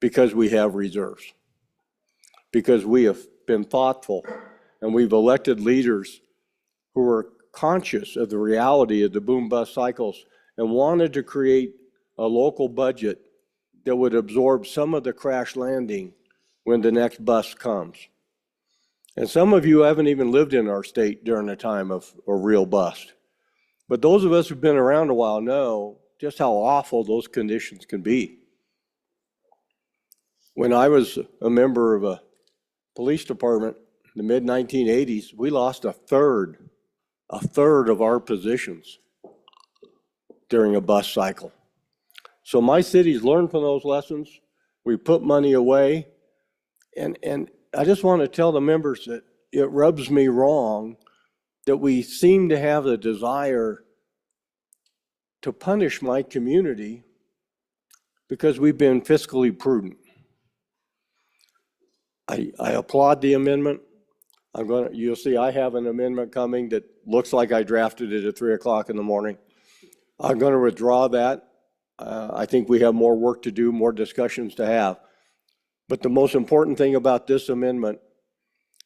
because we have reserves, because we have been thoughtful and we've elected leaders who are conscious of the reality of the boom-bust cycles and wanted to create a local budget that would absorb some of the crash landing when the next bust comes. And some of you haven't even lived in our state during a time of a real bust. But those of us who've been around a while know just how awful those conditions can be. When I was a member of a police department in the mid-1980s, we lost a third of our positions during a bust cycle. So my city's learned from those lessons. We put money away. And I just want to tell the members that it rubs me wrong that we seem to have the desire to punish my community because we've been fiscally prudent. I applaud the amendment. You'll see I have an amendment coming that looks like I drafted it at 3 o'clock in the morning. I'm going to withdraw that. I think we have more work to do, more discussions to have. But the most important thing about this amendment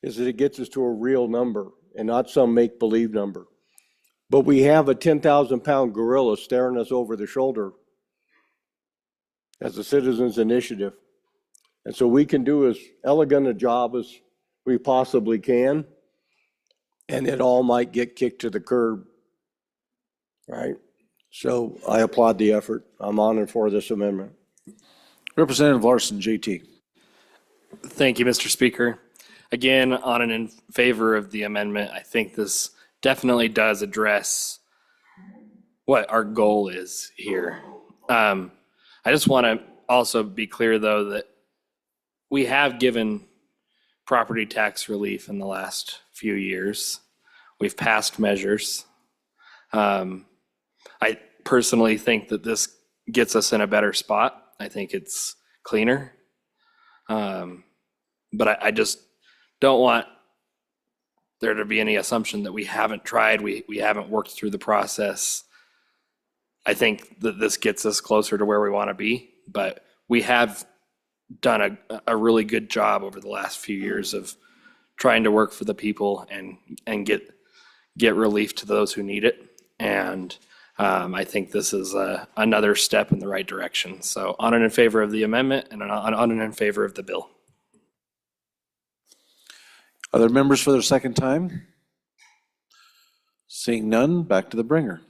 is that it gets us to a real number and not some make-believe number. But we have a 10,000-pound gorilla staring us over the shoulder as a citizens' initiative. And so we can do as elegant a job as we possibly can, and it all might get kicked to the curb, right? So I applaud the effort. I'm honored for this amendment. Representative Larson, JT. Thank you, Mr. Speaker. Again, on and in favor of the amendment, I think this definitely does address what our goal is here. I just want to also be clear, though, that we have given property tax relief in the last few years. We've passed measures. I personally think that this gets us in a better spot. I think it's cleaner. But I just don't want there to be any assumption that we haven't tried, we haven't worked through the process. I think that this gets us closer to where we want to be, but we have done a really good job over the last few years of trying to work for the people and get relief to those who need it. And I think this is another step in the right direction. So on and in favor of the amendment and on and in favor of the bill. Other members for their second time? Seeing none, back to the bringer.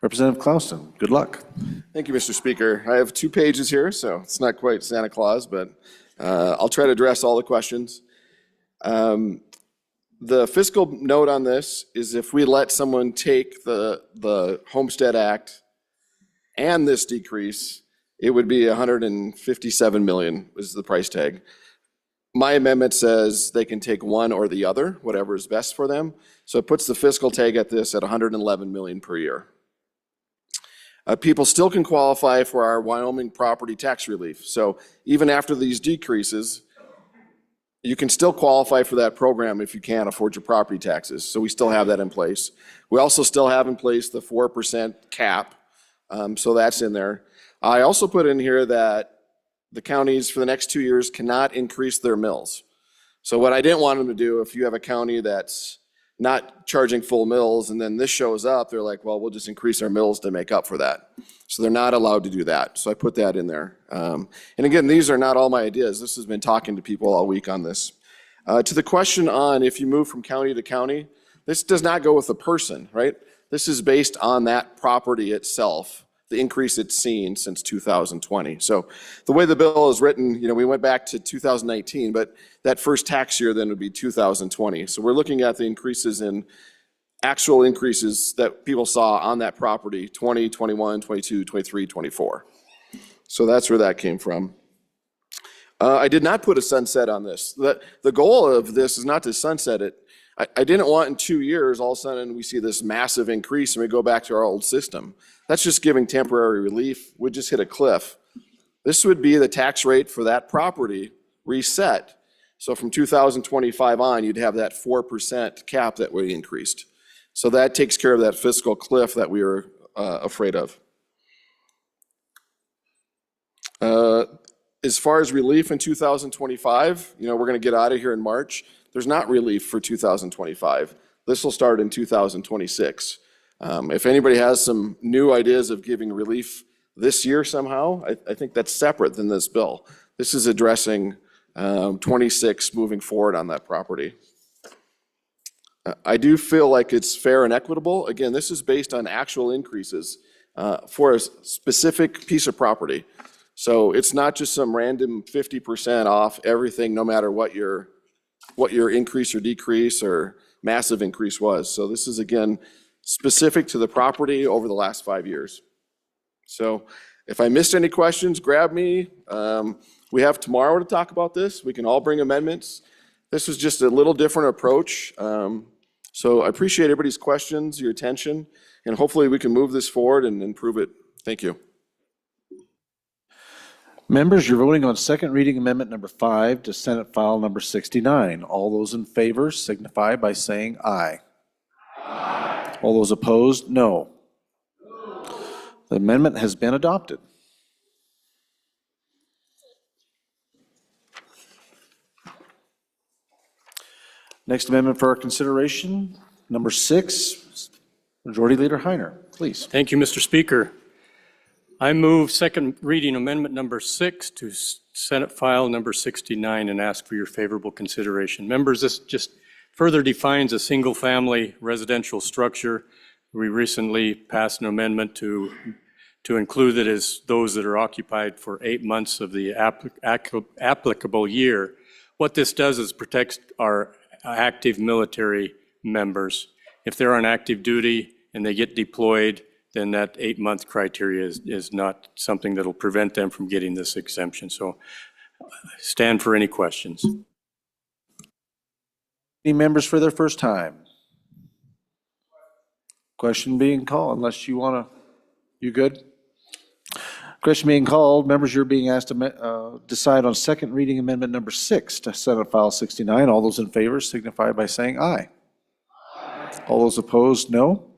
Representative Clausen, good luck. Thank you, Mr. Speaker. I have 2 pages here, so it's not quite Santa Claus, but I'll try to address all the questions. The fiscal note on this is if we let someone take the Homestead Act and this decrease, it would be 157 million is the price tag. My amendment says they can take one or the other, whatever is best for them. So it puts the fiscal tag at this at 111 million per year. People still can qualify for our Wyoming property tax relief. So even after these decreases, you can still qualify for that program if you can't afford your property taxes. So we still have that in place. We also still have in place the 4% cap. So that's in there. I also put in here that the counties for the next 2 years cannot increase their mills. So what I didn't want them to do, if you have a county that's not charging full mills and then this shows up, they're like, well, we'll just increase our mills to make up for that. So they're not allowed to do that. So I put that in there. And again, these are not all my ideas. This has been talking to people all week on this. To the question on if you move from county to county, this does not go with the person, right? This is based on that property itself, the increase it's seen since 2020. So the way the bill is written, we went back to 2019, but that first tax year then would be 2020. So we're looking at the increases in actual increases that people saw on that property, 20, 21, 22, 23, 24. So that's where that came from. I did not put a sunset on this. The goal of this is not to sunset it. I didn't want in 2 years, all of a sudden we see this massive increase and we go back to our old system. That's just giving temporary relief. We'd just hit a cliff. This would be the tax rate for that property reset. So from 2025 on, you'd have that 4% cap that we increased. So that takes care of that fiscal cliff that we were afraid of. As far as relief in 2025, we're going to get out of here in March. There's not relief for 2025. This will start in 2026. If anybody has some new ideas of giving relief this year somehow, I think that's separate than this bill. This is addressing 26 moving forward on that property. I do feel like it's fair and equitable. Again, this is based on actual increases for a specific piece of property. So it's not just some random 50% off everything, no matter what your increase or decrease or massive increase was. So this is, again, specific to the property over the last 5 years. So if I missed any questions, grab me. We have tomorrow to talk about this. We can all bring amendments. This was just a little different approach. So I appreciate everybody's questions, your attention, and hopefully we can move this forward and improve it. Thank you. Members, you're voting on second reading amendment number 5 to Senate file number 69. All those in favor signify by saying aye. Aye. All those opposed, no. The amendment has been adopted. Next amendment for our consideration, number 6, Majority Leader Heiner, please. Thank you, Mr. Speaker. I move second reading amendment number 6 to Senate file number 69 and ask for your favorable consideration. Members, this just further defines a single-family residential structure. We recently passed an amendment to include it as those that are occupied for 8 months of the applicable year. What this does is protects our active military members. If they're on active duty and they get deployed, then that 8-month criteria is not something that'll prevent them from getting this exemption. So stand for any questions. Any members for their first time? Question being called, unless you want to, you good? Question being called, members, you're being asked to decide on second reading amendment number 6 to Senate File 69. All those in favor signify by saying aye. All those opposed, no.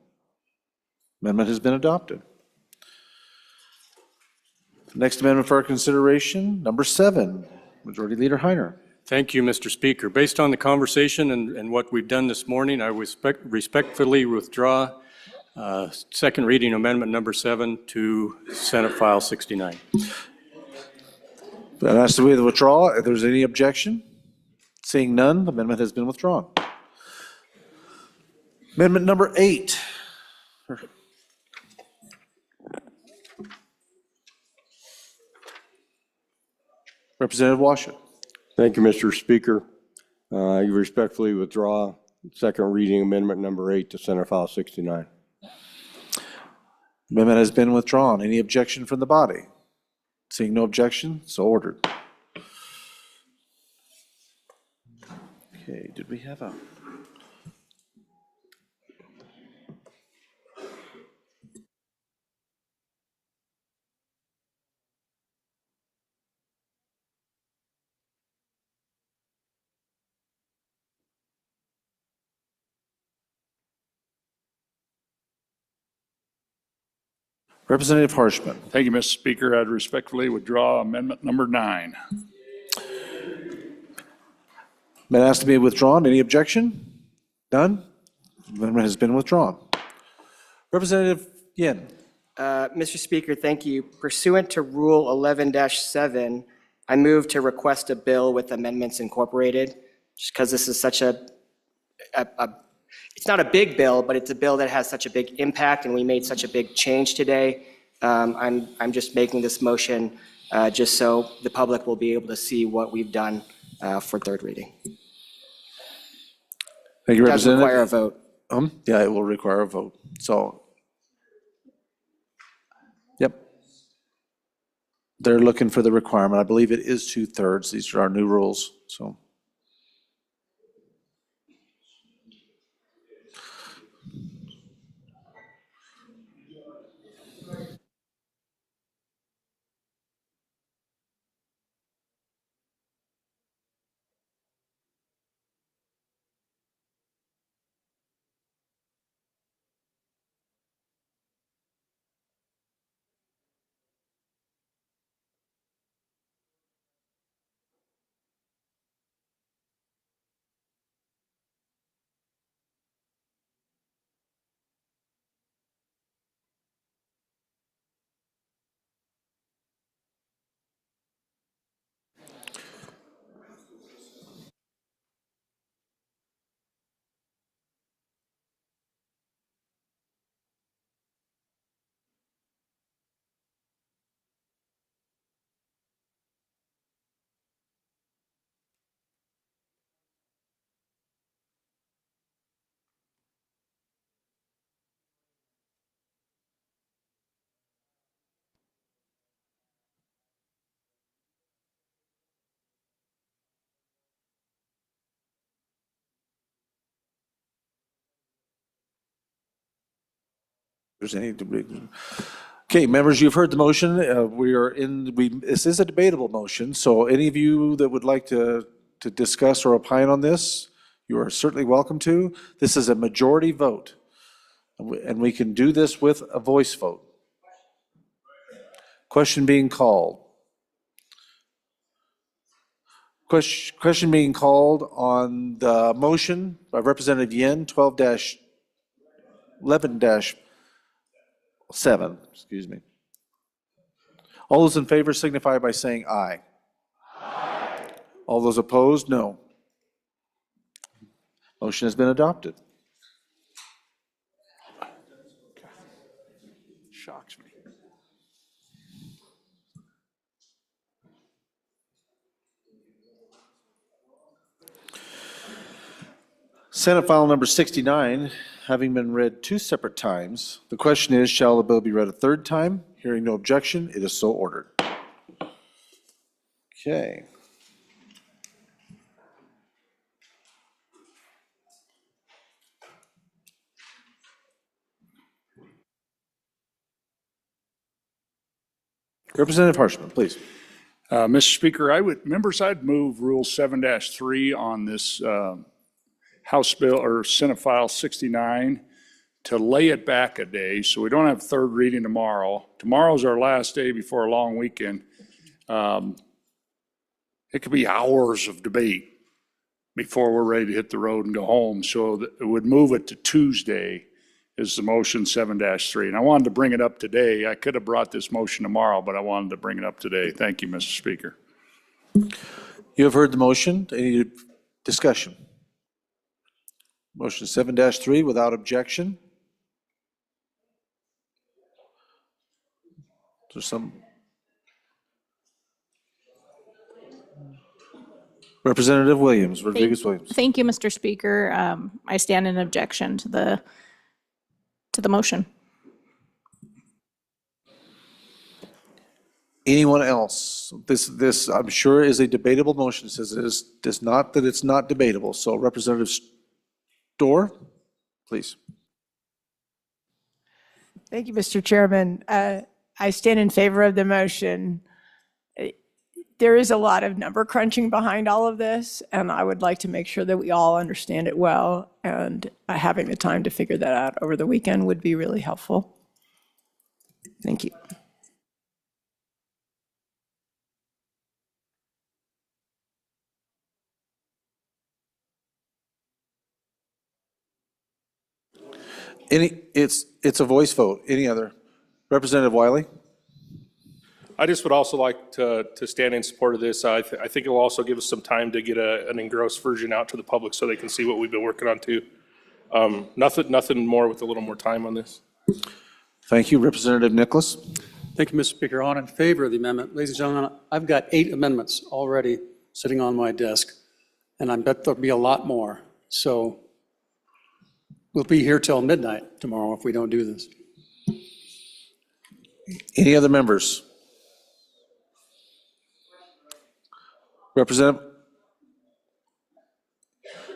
Amendment has been adopted. Next amendment for our consideration, number 7, Majority Leader Heiner. Thank you, Mr. Speaker. Based on the conversation and what we've done this morning, I respectfully withdraw second reading amendment number 7 to Senate File 69. That has to be the withdrawal. If there's any objection, seeing none, the amendment has been withdrawn. Amendment number 8. Representative Washington. Thank you, Mr. Speaker. I respectfully withdraw second reading amendment number 8 to Senate File 69. Amendment has been withdrawn. Any objection from the body? Seeing no objection, so ordered. Okay, did we have a? Representative Harshman. Thank you, Mr. Speaker. I'd respectfully withdraw amendment number 9. Been asked to be withdrawn. Any objection? None? Amendment has been withdrawn. Representative Yin. Mr. Speaker, thank you. Pursuant to Rule 11-7, I move to request a bill with amendments incorporated, just because this is such it's not a big bill, but it's a bill that has such a big impact, and we made such a big change today. I'm just making this motion just so the public will be able to see what we've done for third reading. Thank you, It does Representative. require a vote. Yeah, it will require a vote. So, yep. They're looking for the requirement. I believe it is 2/3. These are our new rules, so. There's any debate. Okay, members, you've heard the motion. This is a debatable motion, so any of you that would like to discuss or opine on this, you are certainly welcome to. This is a majority vote, and we can do this with a voice vote. Question being called. Question being called on the motion by Representative Yin, 11-7, excuse me. All those in favor signify by saying aye. Aye. All those opposed, no. Motion has been adopted. Shocks me. Senate File number 69, having been read 2 separate times, the question is, shall the bill be read a third time? Hearing no objection, it is so ordered. Okay. Representative Harshman, please. Mr. Speaker, I'd move Rule 7-3 on this House Bill or Senate File 69 to lay it back a day so we don't have third reading tomorrow. Tomorrow's our last day before a long weekend. It could be hours of debate before we're ready to hit the road and go home. So it would move it to Tuesday is the motion 7-3. And I wanted to bring it up today. I could have brought this motion tomorrow, but I wanted to bring it up today. Thank you, Mr. Speaker. You have heard the motion. Any discussion? Motion 7-3 without objection. There's some. Representative Williams, Rodriguez Williams. Thank you, Mr. Speaker. I stand in objection to the motion. Anyone else? This I'm sure is a debatable motion. It says it is not that it's not debatable. So Representative Storr, please. Thank you, Mr. Chairman. I stand in favor of the motion. There is a lot of number crunching behind all of this, and I would like to make sure that we all understand it well, and having the time to figure that out over the weekend would be really helpful. Thank you. It's a voice vote. Any other? Representative Wiley? I just would also like to stand in support of this. I think it will also give us some time to get an engrossed version out to the public so they can see what we've been working on too. Nothing more with a little more time on this. Thank you. Representative Nicholas? Thank you, Mr. Speaker. On in favor of the amendment. Ladies and gentlemen, I've got 8 amendments already sitting on my desk, and I bet there'll be a lot more. So we'll be here till midnight tomorrow if we don't do this. Any other members? Representative?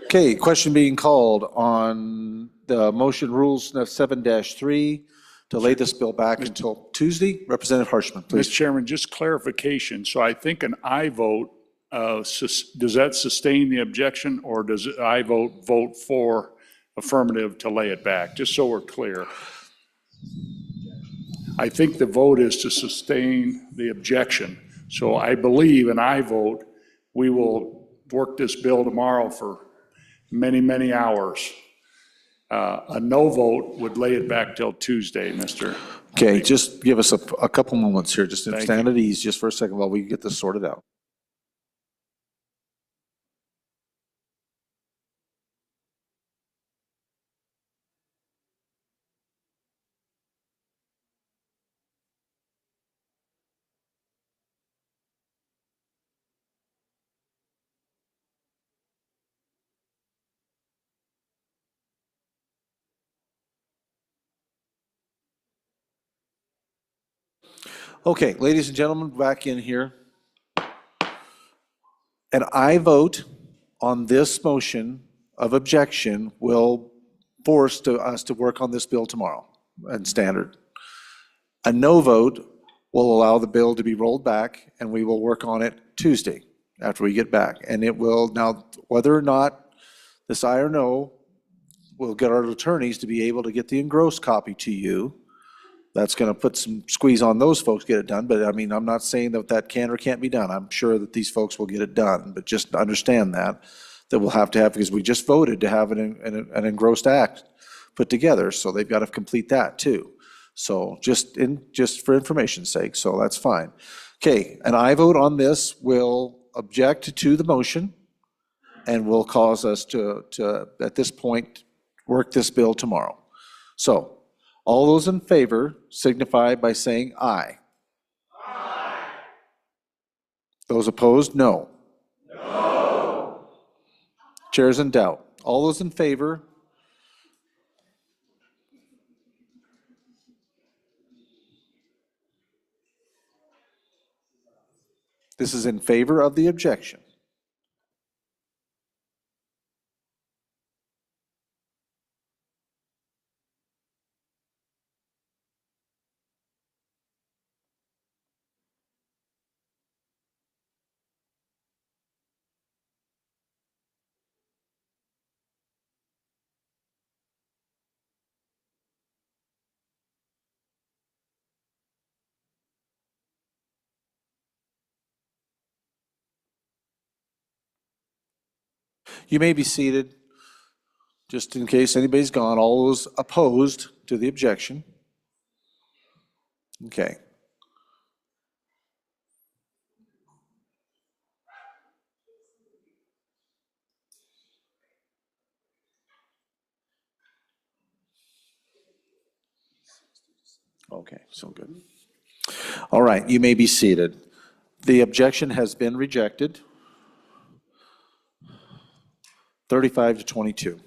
Okay, question being called on the motion rules 7-3 to lay this bill back until Tuesday. Representative Harshman, please. Mr. Chairman, just clarification. So I think an aye vote, does that sustain the objection, or does an aye vote for affirmative to lay it back? Just so we're clear. I think the vote is to sustain the objection. So I believe an aye vote, we will work this bill tomorrow for many, many hours. A no vote would lay it back till Tuesday, Mr. Okay, just give us a couple moments here, just to Thank stand at ease just for a second while we get this sorted out. Okay, ladies and gentlemen, back in here. An aye vote on this motion of objection will force us to work on this bill tomorrow and standard. A no vote will allow the bill to be rolled back, and we will work on it Tuesday after we get back. And it will, now, whether or not this aye or no, we'll get our attorneys to be able to get the engrossed copy to you. That's going to put some squeeze on those folks to get it done. But I mean, I'm not saying that that can or can't be done. I'm sure that these folks will get it done, but just understand that we'll have to have, because we just voted to have an engrossed act put together. So they've got to complete that too. So just for information's sake, so that's fine. Okay, an aye vote on this will object to the motion and will cause us to at this point, work this bill tomorrow. So all those in favor signify by saying aye. Aye. Those opposed, no. No. Chair's in doubt. All those in favor? This is in favor of the objection. You may be seated, just in case anybody's gone. All those opposed to the objection? Okay. Okay, so good. All right, you may be seated. The objection has been rejected. 35 to 22.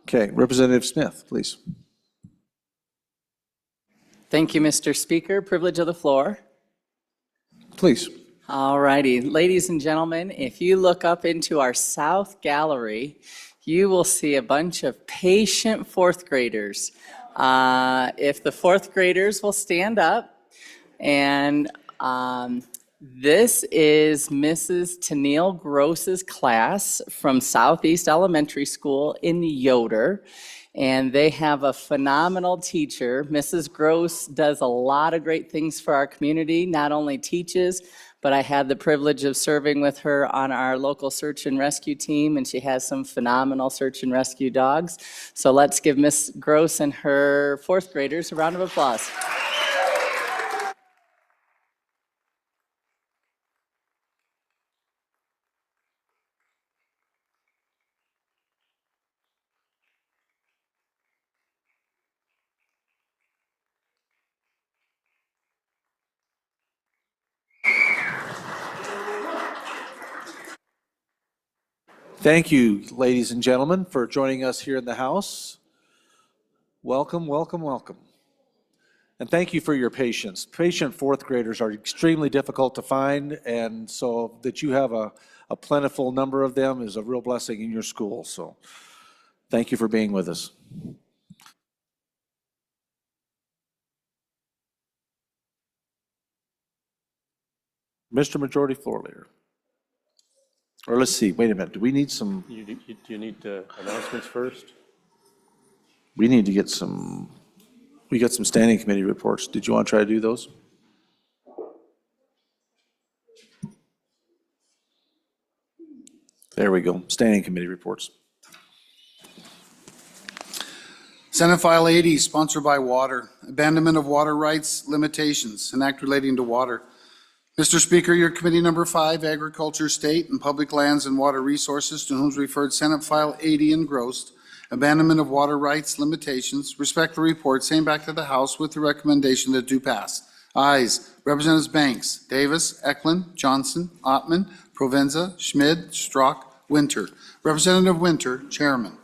Okay, Representative Smith, please. Thank you, Mr. Speaker. Privilege of the floor. Please. All righty. Ladies and gentlemen, if you look up into our south gallery, you will see a bunch of patient fourth graders. If the fourth graders will stand up, and this is Mrs. Tennille Gross's class from Southeast Elementary School in Yoder. And they have a phenomenal teacher. Mrs. Gross does a lot of great things for our community, not only teaches, but I had the privilege of serving with her on our local search and rescue team, and she has some phenomenal search and rescue dogs. So let's give Miss Gross and her fourth graders a round of applause. Thank you, ladies and gentlemen, for joining us here in the House. Welcome, welcome, welcome. And thank you for your patience. Patient fourth graders are extremely difficult to find, and so that you have a plentiful number of them is a real blessing in your school. So thank you for being with us. Mr. Majority Floor Leader. Or let's see, wait a minute, do we need some? Do you need announcements first? We need to get some, we got some standing committee reports. Did you want to try to do those? There we go, standing committee reports. Senate File 80, sponsored by Water, abandonment of water rights, limitations, an act relating to water. Mr. Speaker, your committee number 5, Agriculture, State, and Public Lands and Water Resources, to whom is referred Senate File 80 engrossed, abandonment of water rights, limitations, respect the report, same back to the House with the recommendation that do pass. Ayes, Representatives Banks, Davis, Eklund, Johnson, Ottman, Provenza, Schmid, Strzok, Winter. Representative Winter, Chairman.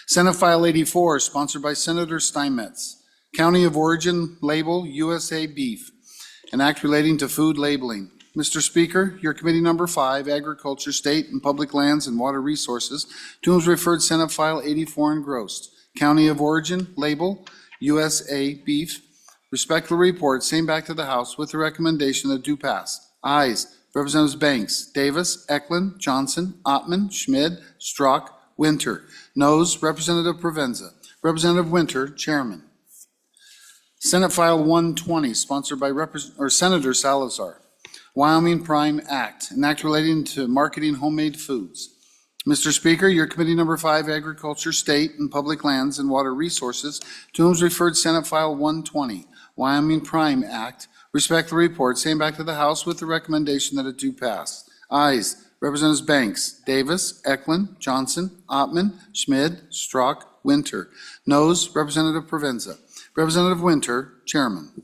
Senate File 84, sponsored by Senator Steinmetz. County of Origin Label USA Beef, an act relating to food labeling. Mr. Speaker, your committee number 5, Agriculture, State, and Public Lands and Water Resources, to whom is referred Senate File 84 engrossed. County of Origin Label USA Beef, respect the report, same back to the House with the recommendation that do pass. Ayes, Representatives Banks, Davis, Eklund, Johnson, Ottman, Schmid, Strzok, Winter. Noes, Representative Provenza. Representative Winter, Chairman. Senate File 120, sponsored by Senator Salazar. Wyoming Prime Act, an act relating to marketing homemade foods. Mr. Speaker, your committee number 5, Agriculture, State, and Public Lands and Water Resources, to whom is referred Senate File 120, Wyoming Prime Act, respect the report, same back to the House with the recommendation that it do pass. Ayes, Representatives Banks, Davis, Eklund, Johnson, Ottman, Schmid, Strzok, Winter. Noes, Representative Provenza. Representative Winter, Chairman.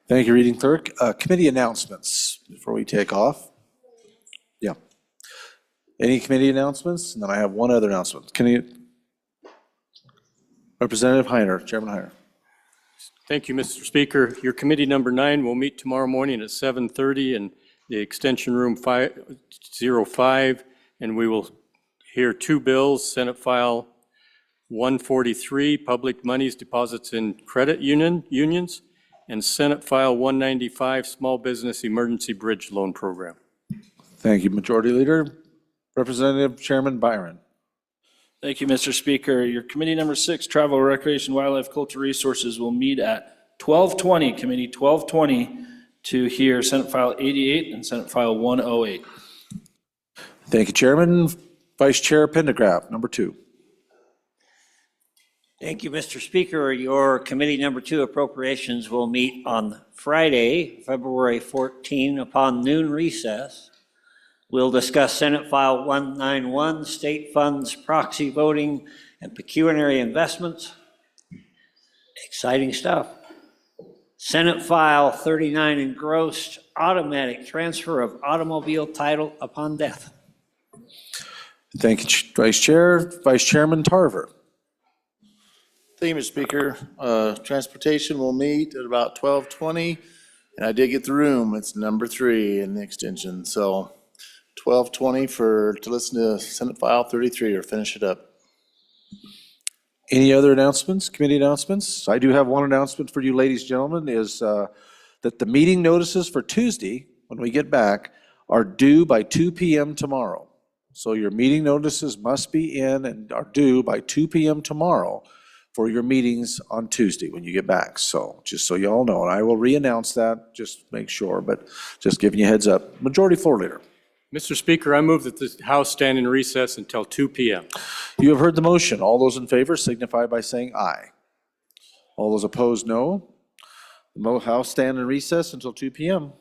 Thank you, Reading Clerk. Committee announcements before we take off. Yeah. Any committee announcements? And then I have one other announcement. Representative Heiner, Chairman Heiner. Thank you, Mr. Speaker. Your committee number 9 will meet tomorrow morning at 7:30 in the extension room 505, and we will hear 2 bills, Senate File 143, Public Monies Deposits in Credit Unions, and Senate File 195, Small Business Emergency Bridge Loan Program. Thank you, Majority Leader. Representative Chairman Byron. Thank you, Mr. Speaker. Your committee number 6, Travel, Recreation, Wildlife, Culture Resources, will meet at 12:20, committee 12:20, to hear Senate File 88 and Senate File 108. Thank you, Chairman. Vice Chair Pendergraft, number 2. Thank you, Mr. Speaker. Your committee number 2 appropriations will meet on Friday, February 14, upon noon recess. We'll discuss Senate File 191, state funds, proxy voting, and pecuniary investments. Exciting stuff. Senate File 39, engrossed automatic transfer of automobile title upon death. Thank you, Vice Chair. Vice Chairman Tarver. Thank you, Mr. Speaker. Transportation will meet at about 12:20, and I did get the room. It's number 3 in the extension. So 12:20 to listen to Senate File 33 or finish it up. Any other announcements, committee announcements? I do have one announcement for you, ladies and gentlemen, is that the meeting notices for Tuesday, when we get back, are due by 2 p.m. tomorrow. So your meeting notices must be in and are due by 2 p.m. tomorrow for your meetings on Tuesday when you get back. So just so you all know, and I will re-announce that, just make sure, but just giving you a heads up. Majority Floor Leader. Mr. Speaker, I move that the House stand in recess until 2 p.m. You have heard the motion. All those in favor signify by saying aye. All those opposed, no. The House stand in recess until 2 p.m.